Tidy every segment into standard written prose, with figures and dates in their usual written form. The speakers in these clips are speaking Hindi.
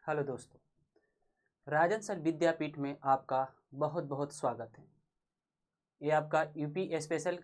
हेलो दोस्तों, राजन सर विद्यापीठ में आपका बहुत बहुत स्वागत है। ये आपका यूपी स्पेशल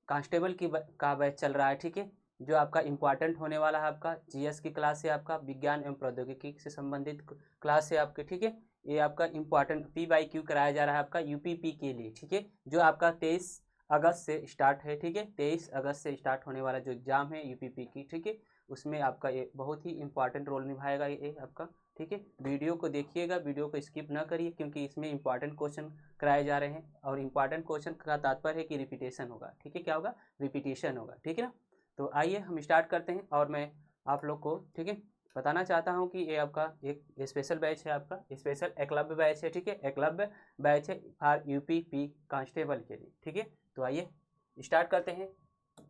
कांस्टेबल का बैच चल रहा है, ठीक है। जो आपका इम्पॉर्टेंट होने वाला है, आपका जीएस की क्लास है, आपका विज्ञान एवं प्रौद्योगिकी से संबंधित क्लास है आपके, ठीक है। ये आपका इम्पॉर्टेंट PYQ कराया जा रहा है आपका यूपीपी के लिए, ठीक है। जो आपका 23 अगस्त से स्टार्ट है, ठीक है। 23 अगस्त से स्टार्ट होने वाला जो एग्जाम है यूपीपी की, ठीक है, उसमें आपका ये बहुत ही इंपॉर्टेंट रोल निभाएगा ये आपका, ठीक है। वीडियो को देखिएगा, वीडियो को स्किप ना करिए, क्योंकि इसमें इंपॉर्टेंट क्वेश्चन कराए जा रहे हैं और इंपॉर्टेंट क्वेश्चन का तात्पर्य है कि रिपीटेशन होगा, ठीक है। क्या होगा? रिपीटेशन होगा, ठीक है ना। तो आइए हम स्टार्ट करते हैं और मैं आप लोग को, ठीक है, बताना चाहता हूं कि ये आपका एक स्पेशल बैच है, आपका स्पेशल एकलव्य बैच है, ठीक है। एकलव्य बैच है फॉर यूपीपी कांस्टेबल के लिए, ठीक है। तो आइए स्टार्ट करते हैं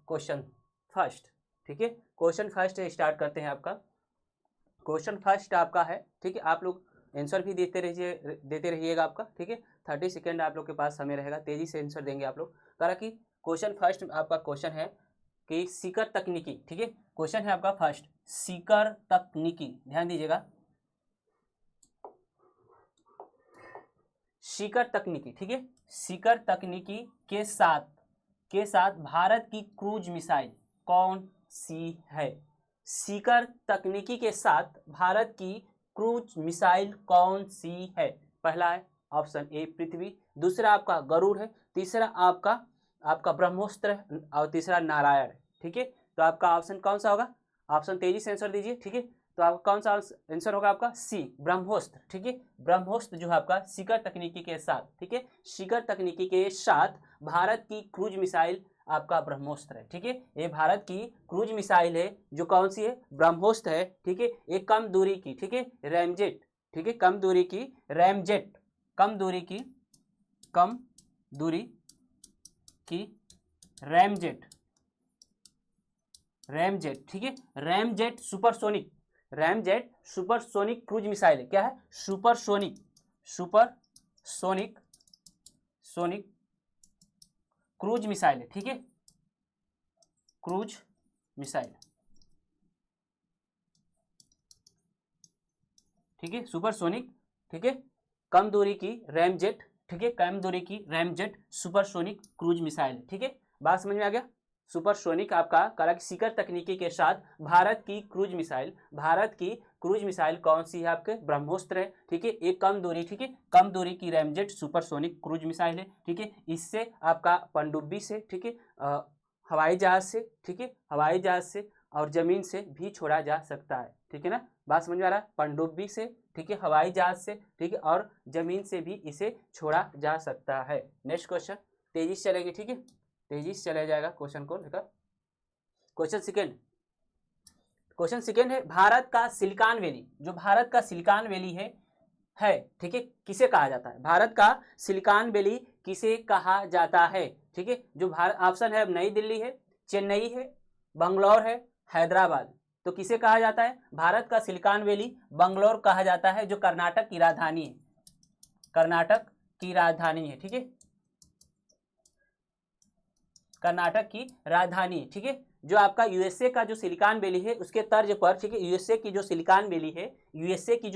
क्वेश्चन फर्स्ट, ठीक है। क्वेश्चन फर्स्ट स्टार्ट करते हैं। आपका क्वेश्चन फर्स्ट आपका है, ठीक है। आप लोग आंसर भी देते रहिएगा आपका, ठीक है। 30 सेकेंड आप लोग के पास समय रहेगा, तेजी से आंसर देंगे आप लोग। कह रहा कि क्वेश्चन फर्स्ट आपका क्वेश्चन है कि सीकर तकनीकी, ठीक है। क्वेश्चन है आपका फर्स्ट, सीकर तकनीकी, ध्यान दीजिएगा। सीकर तकनीकी, ठीक है। सीकर तकनीकी के साथ भारत की क्रूज मिसाइल कौन सी है? सीकर तकनीकी के साथ भारत की क्रूज मिसाइल कौन सी है? पहला है ऑप्शन ए पृथ्वी, दूसरा आपका गरुड़ है, तीसरा आपका ब्रह्मोस्त्र है और तीसरा नारायण है, ठीक है। तो आपका ऑप्शन कौन सा होगा? ऑप्शन तेजी से आंसर दीजिए, ठीक है। तो आपका कौन सा आंसर होगा? आपका सी ब्रह्मोस्त्र, ठीक है। ब्रह्मोस्त्र जो है आपका सीकर तकनीकी के साथ, ठीक है, सीकर तकनीकी के साथ भारत की क्रूज मिसाइल आपका ब्रह्मोस्त्र है, ठीक है। ये भारत की क्रूज मिसाइल है जो कौन सी है? ब्रह्मोस्त्र है, ठीक है। एक कम दूरी की, ठीक है, रैमजेट, ठीक है, कम दूरी की रैमजेट, कम दूरी की रैमजेट, ठीक है। रैमजेट सुपरसोनिक क्रूज मिसाइल है। क्या है? सुपरसोनिक क्रूज मिसाइल है, ठीक है। क्रूज मिसाइल, ठीक है, सुपरसोनिक, ठीक है, कम दूरी की रैमजेट, ठीक है, कम दूरी की रैमजेट सुपरसोनिक क्रूज मिसाइल, ठीक है। बात समझ में आ गया? सुपरसोनिक आपका कला की सीकर तकनीकी के साथ भारत की क्रूज मिसाइल कौन सी है? आपके ब्रह्मोस्त्र है, ठीक है। एक कम दूरी, ठीक है, कम दूरी की रैमजेट सुपरसोनिक क्रूज मिसाइल है, ठीक है। इससे आपका पनडुब्बी से, ठीक है, हवाई जहाज से, ठीक है, हवाई जहाज से और जमीन से भी छोड़ा जा सकता है, ठीक है ना। बात समझ में आ रहा है? पनडुब्बी से, ठीक है, हवाई जहाज से, ठीक है, और जमीन से भी इसे छोड़ा जा सकता है। नेक्स्ट क्वेश्चन तेजी से चलेंगे, ठीक है, तेजी से चला जाएगा क्वेश्चन को लेकर। क्वेश्चन सेकेंड है भारत का सिलिकॉन वैली, जो भारत का सिलिकॉन वैली है, ठीक है, किसे कहा जाता है? भारत का सिलिकॉन वैली किसे कहा जाता है, ठीक है। जो भारत ऑप्शन है नई दिल्ली है, चेन्नई है, बंगलौर है, हैदराबाद। तो किसे कहा जाता है? भारत का सिलिकॉन वैली बंगलौर कहा जाता है, जो कर्नाटक की राजधानी है, कर्नाटक की राजधानी है, ठीक है, कर्नाटक की राजधानी, ठीक है। जो आपका यूएसए का जो सिलिकॉन वैली है उसके तर्ज पर, ठीक है, यूएसए की जो सिलिकॉन वैली है, यूएसए की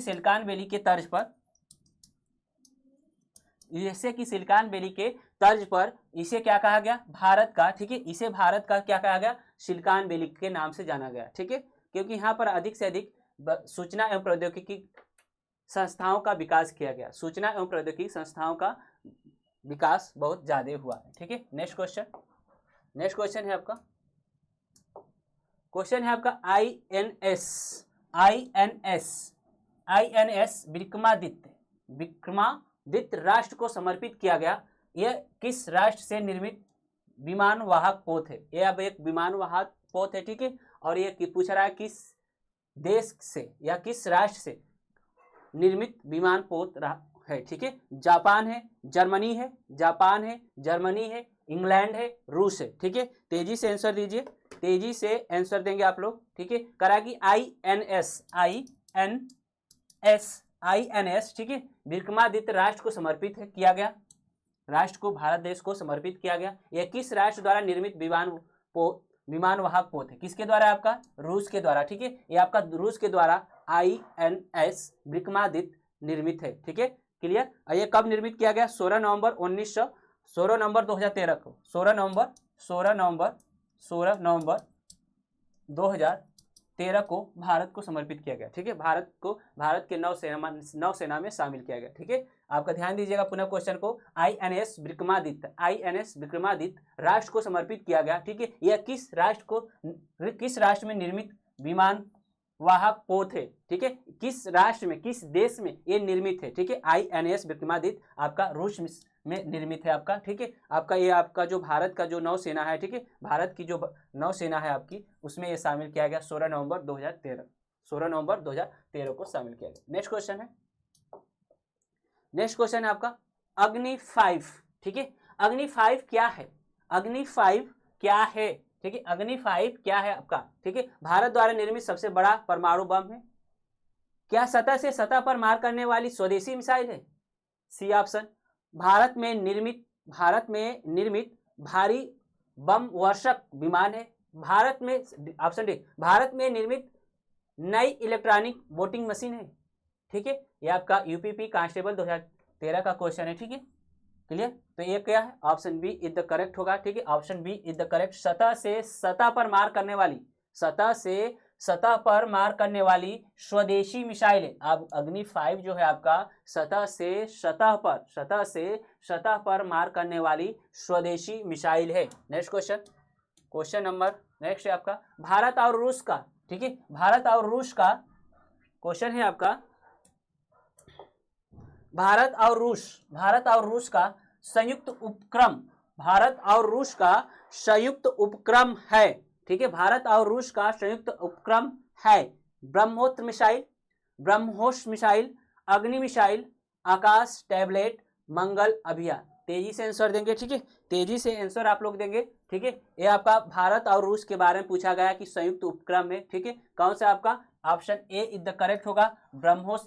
सिलिकॉन वैली के तर्ज पर, यूएसए की सिलिकॉन वैली के तर्ज पर इसे क्या कहा गया? भारत का, ठीक है, इसे भारत का क्या कहा गया? सिलिकॉन वैली के नाम से जाना गया, ठीक है। क्योंकि यहाँ पर अधिक से अधिक सूचना एवं प्रौद्योगिकी संस्थाओं का विकास किया गया, सूचना एवं प्रौद्योगिकी संस्थाओं का विकास बहुत ज्यादा हुआ है, ठीक है। नेक्स्ट क्वेश्चन है आपका आईएनएस विक्रमादित्य राष्ट्र को समर्पित किया गया। यह किस राष्ट्र से निर्मित विमान वाहक पोत है? यह अब एक विमान वाहक पोत है, ठीक है। और ये पूछ रहा है किस देश से या किस राष्ट्र से निर्मित विमान पोत है, ठीक है। जापान है, जर्मनी है, इंग्लैंड है, रूस है, ठीक है। तेजी से आंसर दीजिए, तेजी से आंसर देंगे आप लोग, ठीक है। करागी आईएनएस, ठीक है, विक्रमादित्य राष्ट्र को समर्पित है किया गया, राष्ट्र को, भारत देश को समर्पित किया गया। यह किस राष्ट्र द्वारा निर्मित विमान वाहक पोत है? किसके द्वारा? आपका रूस के द्वारा, ठीक है। ये आपका रूस के द्वारा INS विक्रमादित्य निर्मित है, ठीक है, क्लियर। ये कब निर्मित किया गया? 16 नवंबर 2013 को, 16 नवंबर 2013 को भारत को समर्पित किया गया, ठीक है। भारत के नौसेना में शामिल किया गया, ठीक है। आपका ध्यान दीजिएगा पुनः क्वेश्चन को। INS विक्रमादित्य राष्ट्र को समर्पित किया गया, ठीक है। यह किस राष्ट्र में निर्मित विमान वाहक पोत है, ठीक है। किस राष्ट्र में, किस देश में ये निर्मित है, ठीक है। INS विक्रमादित्य आपका रूस में निर्मित है आपका, ठीक है। आपका ये आपका जो भारत का जो नौसेना है, ठीक है, भारत की जो नौसेना है आपकी, उसमें ये शामिल किया गया 16 नवंबर 2013 को शामिल किया गया। नेक्स्ट क्वेश्चन है आपका अग्नि 5, ठीक है। अग्नि 5 क्या है? अग्नि 5 क्या है, ठीक है। अग्नि 5 क्या है आपका, ठीक है। भारत द्वारा निर्मित सबसे बड़ा परमाणु बम है। क्या सतह से सतह पर मार करने वाली स्वदेशी मिसाइल है? C option. भारत में निर्मित भारी बम वर्षक विमान है। भारत में, ऑप्शन डी, भारत में निर्मित नई इलेक्ट्रॉनिक वोटिंग मशीन है, ठीक है। ये आपका UPP कांस्टेबल 2013 का क्वेश्चन है, ठीक है, क्लियर। तो ये क्या है? Option B is the correct होगा, ठीक है। Option B is the correct. सतह से सतह पर मार करने वाली स्वदेशी मिसाइल है। अब अग्नि 5 जो है आपका सतह से सतह पर मार करने वाली स्वदेशी मिसाइल है। नेक्स्ट क्वेश्चन नंबर नेक्स्ट है आपका भारत और रूस का, ठीक है। भारत और रूस का क्वेश्चन है आपका भारत और रूस का संयुक्त उपक्रम, भारत और रूस का संयुक्त उपक्रम है, ठीक है। भारत और रूस का संयुक्त उपक्रम है ब्रह्मोस मिसाइल, अग्नि मिसाइल, आकाश टैबलेट, मंगल अभियान। तेजी से आंसर देंगे, ठीक है, तेजी से आंसर आप लोग देंगे, ठीक है। ये आपका भारत और रूस के बारे में पूछा गया कि संयुक्त उपक्रम है, ठीक है। कौन सा आपका? Option A is the correct होगा, ब्रह्मोस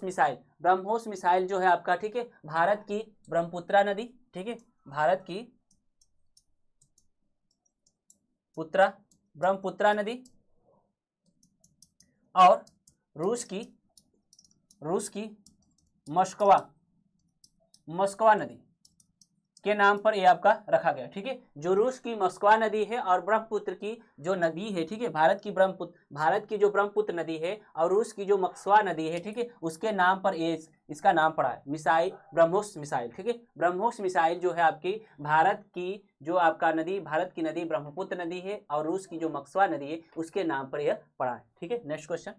मिसाइल जो है आपका, ठीक है, भारत की ब्रह्मपुत्रा नदी, ठीक है, भारत की ब्रह्मपुत्रा नदी और रूस की मस्कवा नदी के नाम पर ये आपका रखा गया, ठीक है। जो रूस की मस्कवा नदी है और ब्रह्मपुत्र की जो नदी है, ठीक है, भारत की जो ब्रह्मपुत्र नदी है और रूस की जो मस्कवा नदी है, ठीक है, उसके नाम पर इसका नाम पड़ा है मिसाइल, ब्रह्मोस मिसाइल, ठीक है। ब्रह्मोस मिसाइल जो है आपकी भारत की जो आपका नदी, भारत की नदी ब्रह्मपुत्र नदी है और रूस की जो मस्कवा नदी है उसके नाम पर यह पड़ा है, ठीक है। नेक्स्ट क्वेश्चन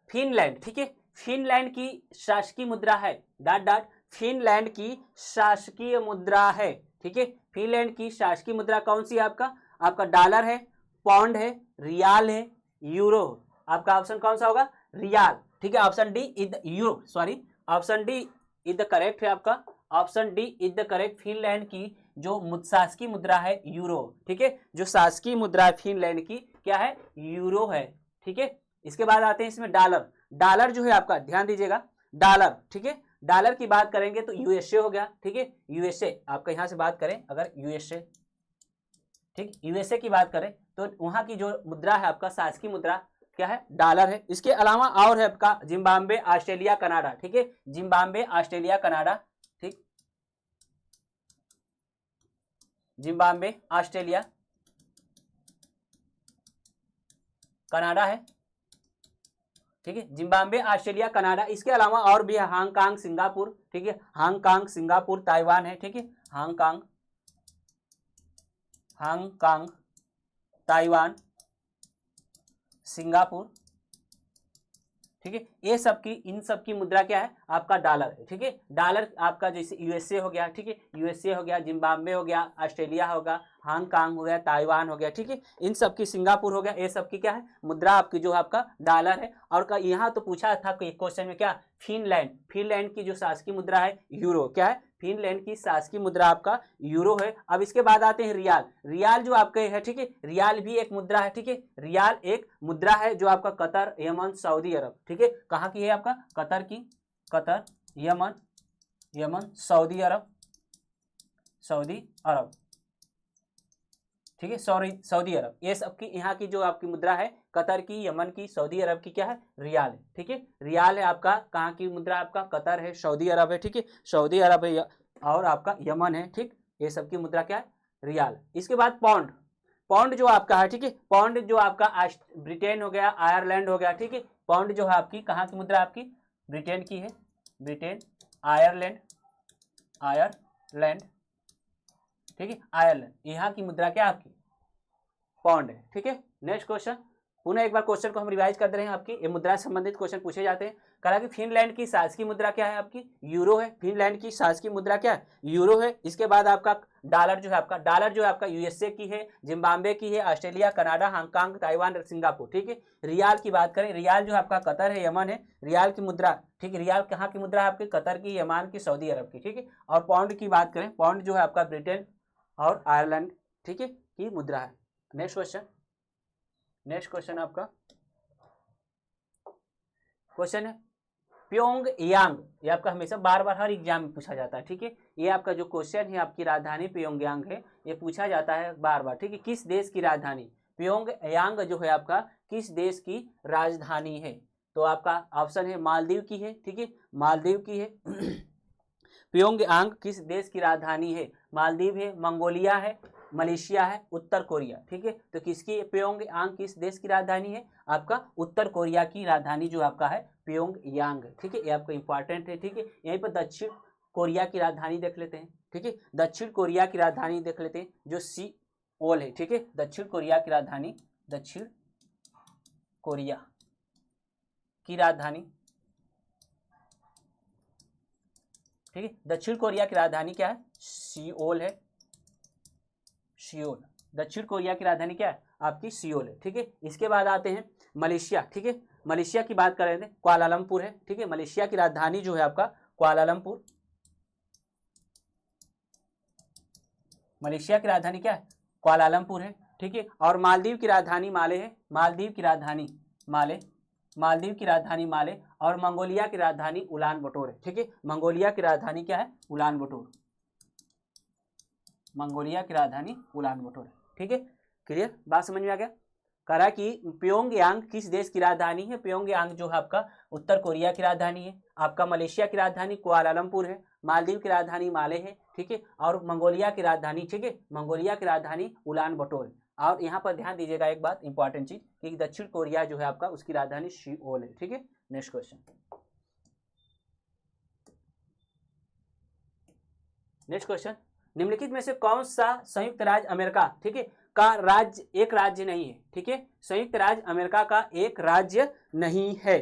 फिनलैंड, ठीक है, फिनलैंड की शासकीय मुद्रा है ... फिनलैंड की शासकीय मुद्रा है, ठीक है। फिनलैंड की शासकीय मुद्रा कौन सी है आपका डॉलर है, पाउंड है, रियाल है, यूरो। आपका ऑप्शन कौन सा होगा? रियाल, ठीक है। Option D is the euro, sorry, option D is the correct है आपका, option D is the correct. Finland की जो शासकीय मुद्रा है यूरो, ठीक है। जो शासकीय मुद्रा है फिनलैंड की क्या है? यूरो है, ठीक है। इसके बाद आते हैं इसमें डॉलर जो है आपका, ध्यान दीजिएगा, डॉलर, ठीक है। डॉलर की बात करेंगे तो यूएसए हो गया, ठीक है। यूएसए आपका यहां से बात करें अगर यूएसए, ठीक, यूएसए की बात करें तो वहां की जो मुद्रा है आपका शासकीय मुद्रा क्या है? डॉलर है। इसके अलावा और है आपका जिम्बाब्वे, ऑस्ट्रेलिया, कनाडा, ठीक है। जिम्बाब्वे, ऑस्ट्रेलिया, कनाडा, ठीक, जिम्बाब्वे, ऑस्ट्रेलिया, कनाडा है, ठीक है। Zimbabwe, Australia, Canada. इसके अलावा और भी है हांगकांग, सिंगापुर, ठीक है। हांगकांग, सिंगापुर, ताइवान है, ठीक है। हांगकांग, ताइवान, सिंगापुर, ठीक है। ये सबकी, इन सबकी मुद्रा क्या है? आपका डॉलर है, ठीक है। डॉलर आपका जैसे यूएसए हो गया, ठीक है, यूएसए हो गया, जिम्बाब्वे हो गया, ऑस्ट्रेलिया होगा, हांगकांग हो गया, ताइवान हो गया, ठीक है। इन सबकी, सिंगापुर हो गया, ये सबकी क्या है? मुद्रा आपकी जो आपका डॉलर है। और यहाँ तो पूछा था क्वेश्चन में क्या? फिनलैंड की जो शासकीय मुद्रा है यूरो, क्या है? फिनलैंड की शासकीय मुद्रा आपका यूरो है। अब इसके बाद आते हैं रियाल। रियाल जो आपके है, ठीक है, रियाल भी एक मुद्रा है, ठीक है, रियाल एक मुद्रा है जो आपका कतर, यमन, सऊदी अरब, ठीक है, कहाँ की है आपका, कतर की, कतर, यमन, सऊदी अरब, ठीक है, सऊदी अरब, ये सबकी यहाँ की जो आपकी मुद्रा है, कतर की, यमन की, सऊदी अरब की क्या है, रियाल है, ठीक है, रियाल है आपका, कहाँ की मुद्रा आपका, कतर है, सऊदी अरब है, ठीक है, सऊदी अरब है और आपका यमन है, ठीक, ये सबकी मुद्रा क्या है, रियाल। इसके बाद पौंड, पौंड जो आपका है, ठीक है, पौंड जो आपका ब्रिटेन हो गया, आयरलैंड हो गया, ठीक है, पौंड जो है आपकी कहाँ की मुद्रा आपकी, ब्रिटेन की है, ब्रिटेन, आयरलैंड, ठीक है, आयरलैंड, यहाँ की मुद्रा क्या आपकी पौंड है, ठीक है। नेक्स्ट क्वेश्चन, पुनः एक बार क्वेश्चन को हम रिवाइज कर दे रहे हैं, आपकी ये मुद्रा से संबंधित क्वेश्चन पूछे जाते हैं। कहा कि फिनलैंड की शासकीय मुद्रा क्या है आपकी, यूरो है, फिनलैंड की शासकीय मुद्रा क्या है, यूरो है। इसके बाद आपका डॉलर जो है आपका, डॉलर जो है आपका यूएसए की है, जिम्बाब्वे की है, Australia, Canada, Hong Kong, Taiwan, Singapore, ठीक है। रियाल की बात करें, रियाल जो आपका कतर है, यमन है, रियाल की मुद्रा, ठीक है, रियाल कहाँ की मुद्रा है आपकी, कतर की, यमन की, सऊदी अरब की, ठीक है। और पाउंड की बात करें, पाउंड जो है आपका ब्रिटेन और आयरलैंड, ठीक है, की मुद्रा है। नेक्स्ट क्वेश्चन आपका क्वेश्चन है प्योंग यांग, ये आपका हमेशा बार बार हर एग्जाम में पूछा जाता है, ठीक है। ये आपका जो क्वेश्चन है, आपकी राजधानी प्योंगयांग है, ये पूछा जाता है बार बार, ठीक है। किस देश की राजधानी, प्योंगयांग जो है आपका किस देश की राजधानी है, तो आपका ऑप्शन है मालदीव की है, ठीक है, मालदीव की है। प्योंगयांग किस देश की राजधानी है, मालदीव है, मंगोलिया है, मलेशिया है, उत्तर कोरिया, ठीक है। तो किसकी प्योंगयांग किस देश की राजधानी है, आपका उत्तर कोरिया की राजधानी जो आपका है प्योंगयांग, ठीक है, ये आपका इंपॉर्टेंट है, ठीक है। यहीं पर दक्षिण कोरिया की राजधानी देख लेते हैं, ठीक है, दक्षिण कोरिया की राजधानी देख लेते हैं जो सियोल है, ठीक है, दक्षिण कोरिया की राजधानी, दक्षिण कोरिया की राजधानी, ठीक है, दक्षिण कोरिया की राजधानी क्या है, सियोल है, सियोल, दक्षिण कोरिया की राजधानी क्या है आपकी सियोल है, ठीक है। इसके बाद आते हैं मलेशिया, ठीक है, मलेशिया की बात कर रहे थे, कुआलालंपुर है, ठीक है, मलेशिया की राजधानी जो है आपका कुआलालंपुर, मलेशिया की राजधानी क्या है कुआलालंपुर है, ठीक है। और मालदीव की राजधानी माले है, मालदीव की राजधानी माले, मालदीव की राजधानी माले, और मंगोलिया की राजधानी उलान बटोर है, ठीक है, मंगोलिया की राजधानी क्या है उलान बटोर, मंगोलिया की राजधानी उलान बटोर है, ठीक है। क्लियर, बात समझ में आ गया। कहा कि प्योंगयांग किस देश की राजधानी है, प्योंगयांग जो है आपका उत्तर कोरिया की राजधानी है, आपका मलेशिया की राजधानी कुआलालंपुर है, मालदीव की राजधानी माले है, ठीक है, और मंगोलिया की राजधानी, ठीक है, मंगोलिया की राजधानी उलान बटोर है। और यहाँ पर ध्यान दीजिएगा एक बात इंपॉर्टेंट चीज कि दक्षिण कोरिया जो है आपका उसकी राजधानी सियोल है, ठीक है। नेक्स्ट क्वेश्चन, निम्नलिखित में से कौन सा संयुक्त राज्य अमेरिका, ठीक है, का राज्य एक राज्य नहीं है, ठीक है, संयुक्त राज्य अमेरिका का एक राज्य नहीं है,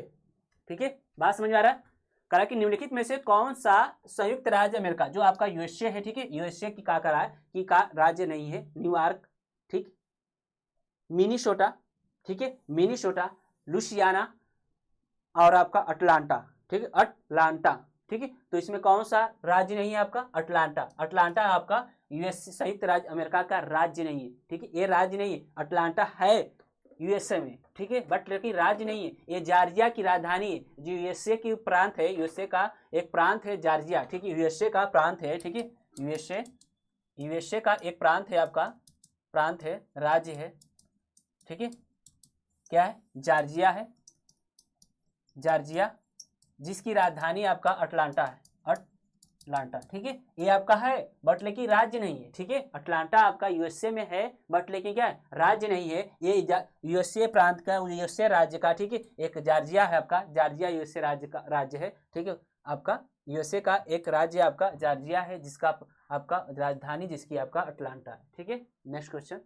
ठीक है, बात समझ में आ रहा है। कहा कि निम्नलिखित में से कौन सा संयुक्त राज्य अमेरिका जो आपका यूएसए है, ठीक है, यूएसए की का रहा है कि का राज्य नहीं है, न्यूयॉर्क, ठीक, मिनीसोटा, ठीक है, मिनीसोटा, लुसियाना और आपका अटलांटा, ठीक है, अटलांटा, ठीक है। तो इसमें कौन सा राज्य नहीं है आपका अटलांटा, अटलांटा आपका यूएस संयुक्त राज्य अमेरिका का राज्य नहीं है, ठीक है, ये राज्य नहीं है, अटलांटा है यूएसए में, ठीक है, बट लेकिन राज्य नहीं है, ये जॉर्जिया की राजधानी है, जो यूएसए की प्रांत है, यूएसए का एक प्रांत है जॉर्जिया, ठीक है, यूएसए का प्रांत है, ठीक है, यूएसए का एक प्रांत है आपका, प्रांत है, राज्य है, ठीक है, क्या है जॉर्जिया है, जॉर्जिया, जिसकी राजधानी आपका अटलांटा है, अटलांटा, ठीक है, ये आपका है बट लेकिन राज्य नहीं है, ठीक है, अटलांटा आपका यूएसए में है बट लेकिन क्या है राज्य नहीं है, ये यूएसए प्रांत का, यूएसए राज्य का, ठीक है, एक जॉर्जिया है आपका, जॉर्जिया यूएसए राज्य का राज्य है, ठीक है, आपका यूएसए का एक राज्य आपका जॉर्जिया है, जिसका आपका राजधानी जिसकी आपका अटलांटा है, ठीक है। नेक्स्ट क्वेश्चन,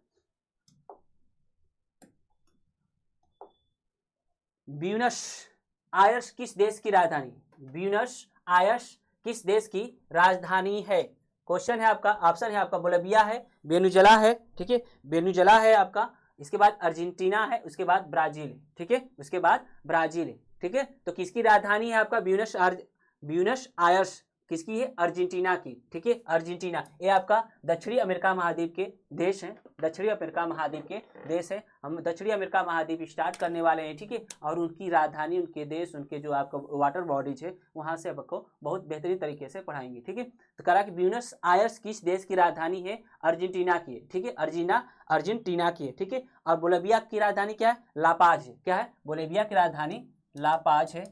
ब्यूनस आयर्स किस देश की राजधानी, ब्यूनस आयर्स किस देश की राजधानी है। क्वेश्चन है आपका, ऑप्शन है आपका बोलिविया है, वेनेजुएला है, ठीक है, वेनेजुएला है आपका, इसके बाद अर्जेंटीना है, उसके बाद ब्राजील है, ठीक है, उसके बाद ब्राजील है, ठीक है। तो किसकी राजधानी है आपका ब्यूनस आयर्स, किसकी है? अर्जेंटीना की। ठीक है, अर्जेंटीना ये आपका दक्षिणी अमेरिका महाद्वीप के देश हैं, दक्षिणी अमेरिका महाद्वीप के देश है। हम दक्षिणी अमेरिका महाद्वीप स्टार्ट करने वाले हैं। ठीक है, और उनकी राजधानी, उनके देश, उनके जो आपका वाटर बॉडीज है वहाँ से आपको बहुत बेहतरीन तरीके से पढ़ाएंगे। ठीक है, तो कह रहा कि ब्यूनस आयर्स किस देश की राजधानी है? अर्जेंटीना की है। ठीक है, अर्जेंटीना की है। ठीक है, और बोलिविया की राजधानी क्या है? लापाज है। क्या है? बोलिविया की राजधानी लापाज है।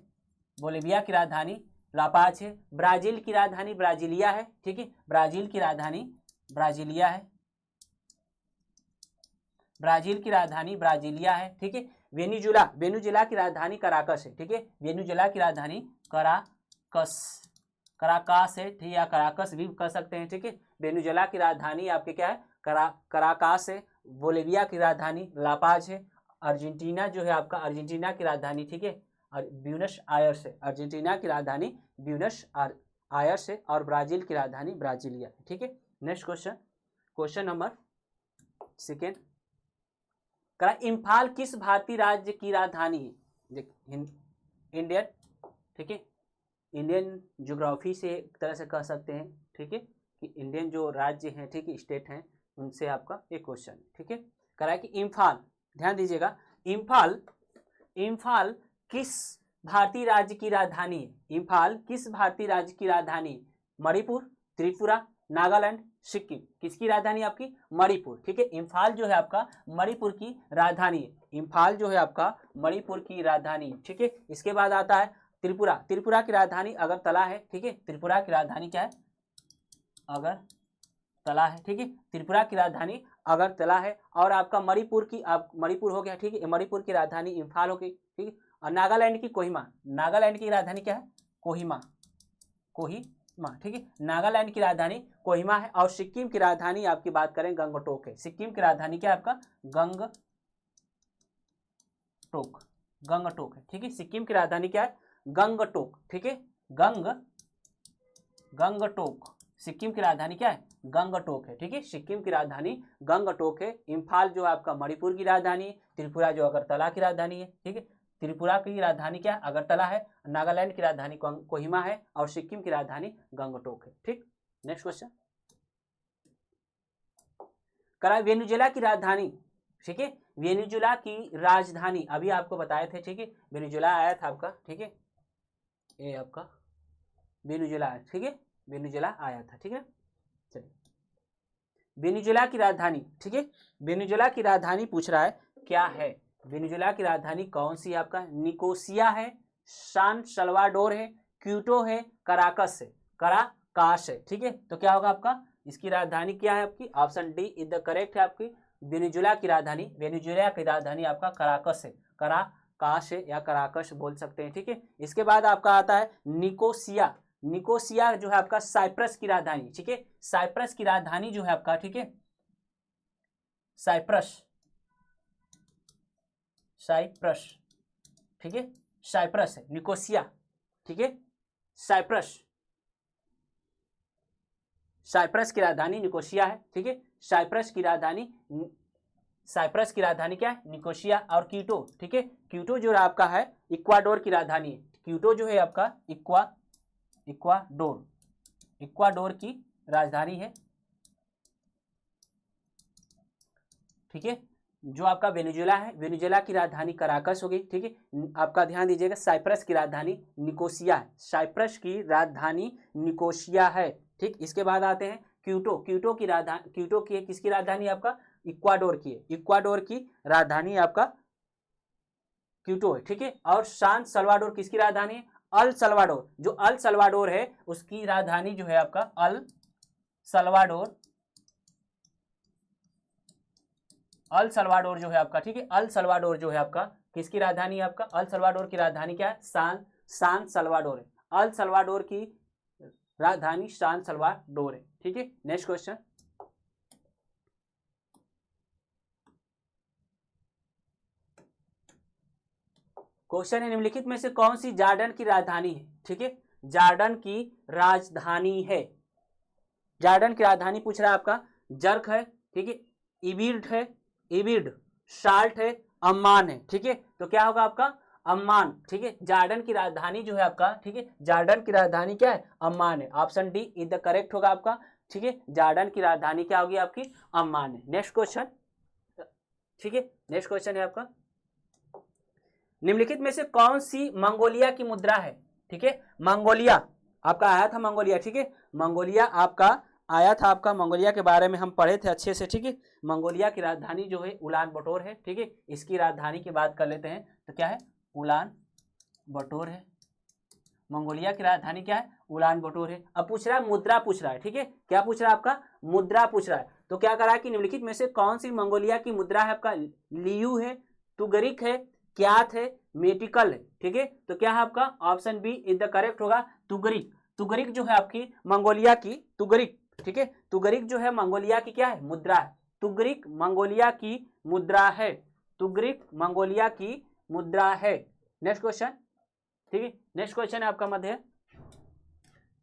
बोलिविया की राजधानी लापाज है। ब्राजील की राजधानी ब्राजीलिया है। ठीक है, ब्राजील की राजधानी ब्राजीलिया है। ब्राजील की राजधानी ब्राजीलिया है। ठीक है, वेनेजुला की राजधानी कराकस है। ठीक है, वेनेजुला की राजधानी कराकास है। ठीक है, या कराकस भी कह सकते हैं। ठीक है, वेनेजुला की राजधानी आपके क्या है? कराकास है। बोलिविया की राजधानी लापाज है। अर्जेंटीना जो है आपका, अर्जेंटीना की राजधानी, ठीक है, ब्यूनस आयर्स है। अर्जेंटीना की राजधानी ब्यूनस आयर्स है और ब्राजील की राजधानी ब्राजीलिया है। ठीक है, next question, question number second, करा इम्फाल किस भारतीय राज्य की राजधानी है? इंडियन, ठीक है, इंडियन ज्योग्राफी से एक तरह से कह सकते हैं। ठीक है, कि इंडियन जो राज्य हैं, ठीक है, स्टेट हैं, उनसे आपका एक क्वेश्चन है। ठीक है, कह रहा है कि इम्फाल, ध्यान दीजिएगा, इम्फाल किस भारतीय राज्य की राजधानी है? इम्फाल किस भारतीय राज्य की राजधानी है? मणिपुर, त्रिपुरा, नागालैंड, सिक्किम। किसकी राजधानी आपकी? मणिपुर। ठीक है, इम्फाल जो है आपका मणिपुर की राजधानी है। इम्फाल जो है आपका मणिपुर की राजधानी। ठीक है, इसके बाद आता है त्रिपुरा। त्रिपुरा की राजधानी अगरतला है। ठीक है, त्रिपुरा की राजधानी क्या है? अगरतला है। ठीक है, त्रिपुरा की राजधानी अगरतला है। और आपका मणिपुर की, आप मणिपुर हो गया। ठीक है, मणिपुर की राजधानी इम्फाल हो गई। ठीक है, और नागालैंड की कोहिमा। नागालैंड की राजधानी क्या है? कोहिमा। ठीक है, नागालैंड की राजधानी कोहिमा है। और सिक्किम की राजधानी आपकी बात करें गंगटोक है। सिक्किम की राजधानी क्या है आपका? गंगटोक है। ठीक है, सिक्किम की राजधानी क्या है? गंगटोक। ठीक है, गंगटोक। सिक्किम की राजधानी क्या है? गंगटोक है। ठीक है, सिक्किम की राजधानी गंगटोक है। इम्फाल जो आपका मणिपुर की राजधानी है। त्रिपुरा जो अगरतला की राजधानी है। ठीक है, त्रिपुरा की राजधानी क्या है? अगरतला है। नागालैंड की राजधानी कोहिमा है और सिक्किम की राजधानी गंगटोक है। ठीक, नेक्स्ट क्वेश्चन, करा वेनेजुएला की राजधानी। ठीक है, वेनेजुएला की राजधानी अभी आपको बताए थे। ठीक है, वेनेजुएला आया था आपका। ठीक है, ये आपका वेनेजुएला आया। ठीक है, वेनेजुएला आया था। ठीक है, चलिए, वेनेजुएला की राजधानी। ठीक है, वेनेजुएला की राजधानी पूछ रहा है क्या है? वेनेजुएला की राजधानी कौन सी है आपका? निकोसिया है, सान सल्वाडोर है, क्यूटो है, कराकस है। कराकास है। ठीक है, तो क्या होगा आपका? इसकी राजधानी क्या है आपकी? Option D is the correct है आपकी। वेनेजुएला की राजधानी, वेनेजुएला की राजधानी आपका कराकस है। कराकास है या कराकस बोल सकते हैं। ठीक है, इसके बाद आपका आता है निकोसिया। निकोसिया जो है आपका साइप्रस की राजधानी। ठीक है, साइप्रस की राजधानी जो है आपका, ठीक है, साइप्रस। ठीक है, साइप्रस है, निकोसिया। ठीक है, साइप्रस की राजधानी निकोसिया है। ठीक है, साइप्रस की राजधानी क्या है? निकोसिया। और क्यूटो, ठीक है, क्यूटो जो आपका है इक्वाडोर की राजधानी है। क्यूटो जो है आपका इक्वाडोर की राजधानी है। ठीक है, जो आपका वेनेजुएला है, वेनेजुएला की राजधानी कराकस हो गई। ठीक है, आपका ध्यान दीजिएगा, साइप्रस की राजधानी निकोसिया है। साइप्रस की राजधानी निकोसिया है। ठीक, इसके बाद आते हैं क्यूटो। क्यूटो की किसकी राजधानी आपका? इक्वाडोर की है। इक्वाडोर की राजधानी आपका क्यूटो है। ठीक है, और सान सल्वाडोर किसकी राजधानी है? El Salvador. जो अल सल्वाडोर है उसकी राजधानी जो है आपका अल सल्वाडोर जो है आपका। ठीक है, अल सल्वाडोर जो है आपका किसकी राजधानी है? आपका अल सल्वाडोर की राजधानी क्या है? सान सल्वाडोर है। अल सल्वाडोर की राजधानी सान सल्वाडोर है। ठीक है, नेक्स्ट क्वेश्चन, क्वेश्चन है निम्नलिखित में से कौन सी जॉर्डन की राजधानी है? ठीक है, जॉर्डन की राजधानी है। जॉर्डन की राजधानी पूछ रहा है आपका जर्क है। ठीक है, इबिड है, साल्ट है, अम्मान है। ठीक है, तो क्या होगा आपका? अम्मान, ठीक है। जॉर्डन की राजधानी जो है आपका, ठीक है, जॉर्डन की राजधानी क्या है, अम्मान है। Option D is the correct होगा आपका, ठीक है। जॉर्डन की राजधानी क्या होगी आपकी, अम्मान है। नेक्स्ट क्वेश्चन, ठीक है, नेक्स्ट क्वेश्चन है आपका, निम्नलिखित में से कौन सी मंगोलिया की मुद्रा है, ठीक है। मंगोलिया आपका आया था, मंगोलिया, ठीक है, मंगोलिया आपका आया था, आपका मंगोलिया के बारे में हम पढ़े थे अच्छे से, ठीक है। मंगोलिया की राजधानी जो है उलान बटोर है, ठीक है। इसकी राजधानी की बात कर लेते हैं तो क्या है, उलान बटोर है। मंगोलिया की राजधानी क्या है, उलान बटोर है। अब पूछ रहा है, मुद्रा पूछ रहा है, ठीक है। क्या पूछ रहा है आपका, मुद्रा पूछ रहा है। तो क्या करा कि निम्नलिखित में से कौन सी मंगोलिया की मुद्रा है आपका, लियू है, तुगरिक है, क्यात है, मेटिकल है, ठीक है। तो क्या है आपका, option B is the correct होगा, तुगरिक। तुगरिक जो है आपकी मंगोलिया की, तुगरिक, ठीक है, तुगरिक जो है मंगोलिया की क्या है, मुद्रा है। तुगरिक मंगोलिया की मुद्रा है, तुगरिक मंगोलिया की मुद्रा है। नेक्स्ट क्वेश्चन, ठीक है, नेक्स्ट क्वेश्चन है आपका मध्य,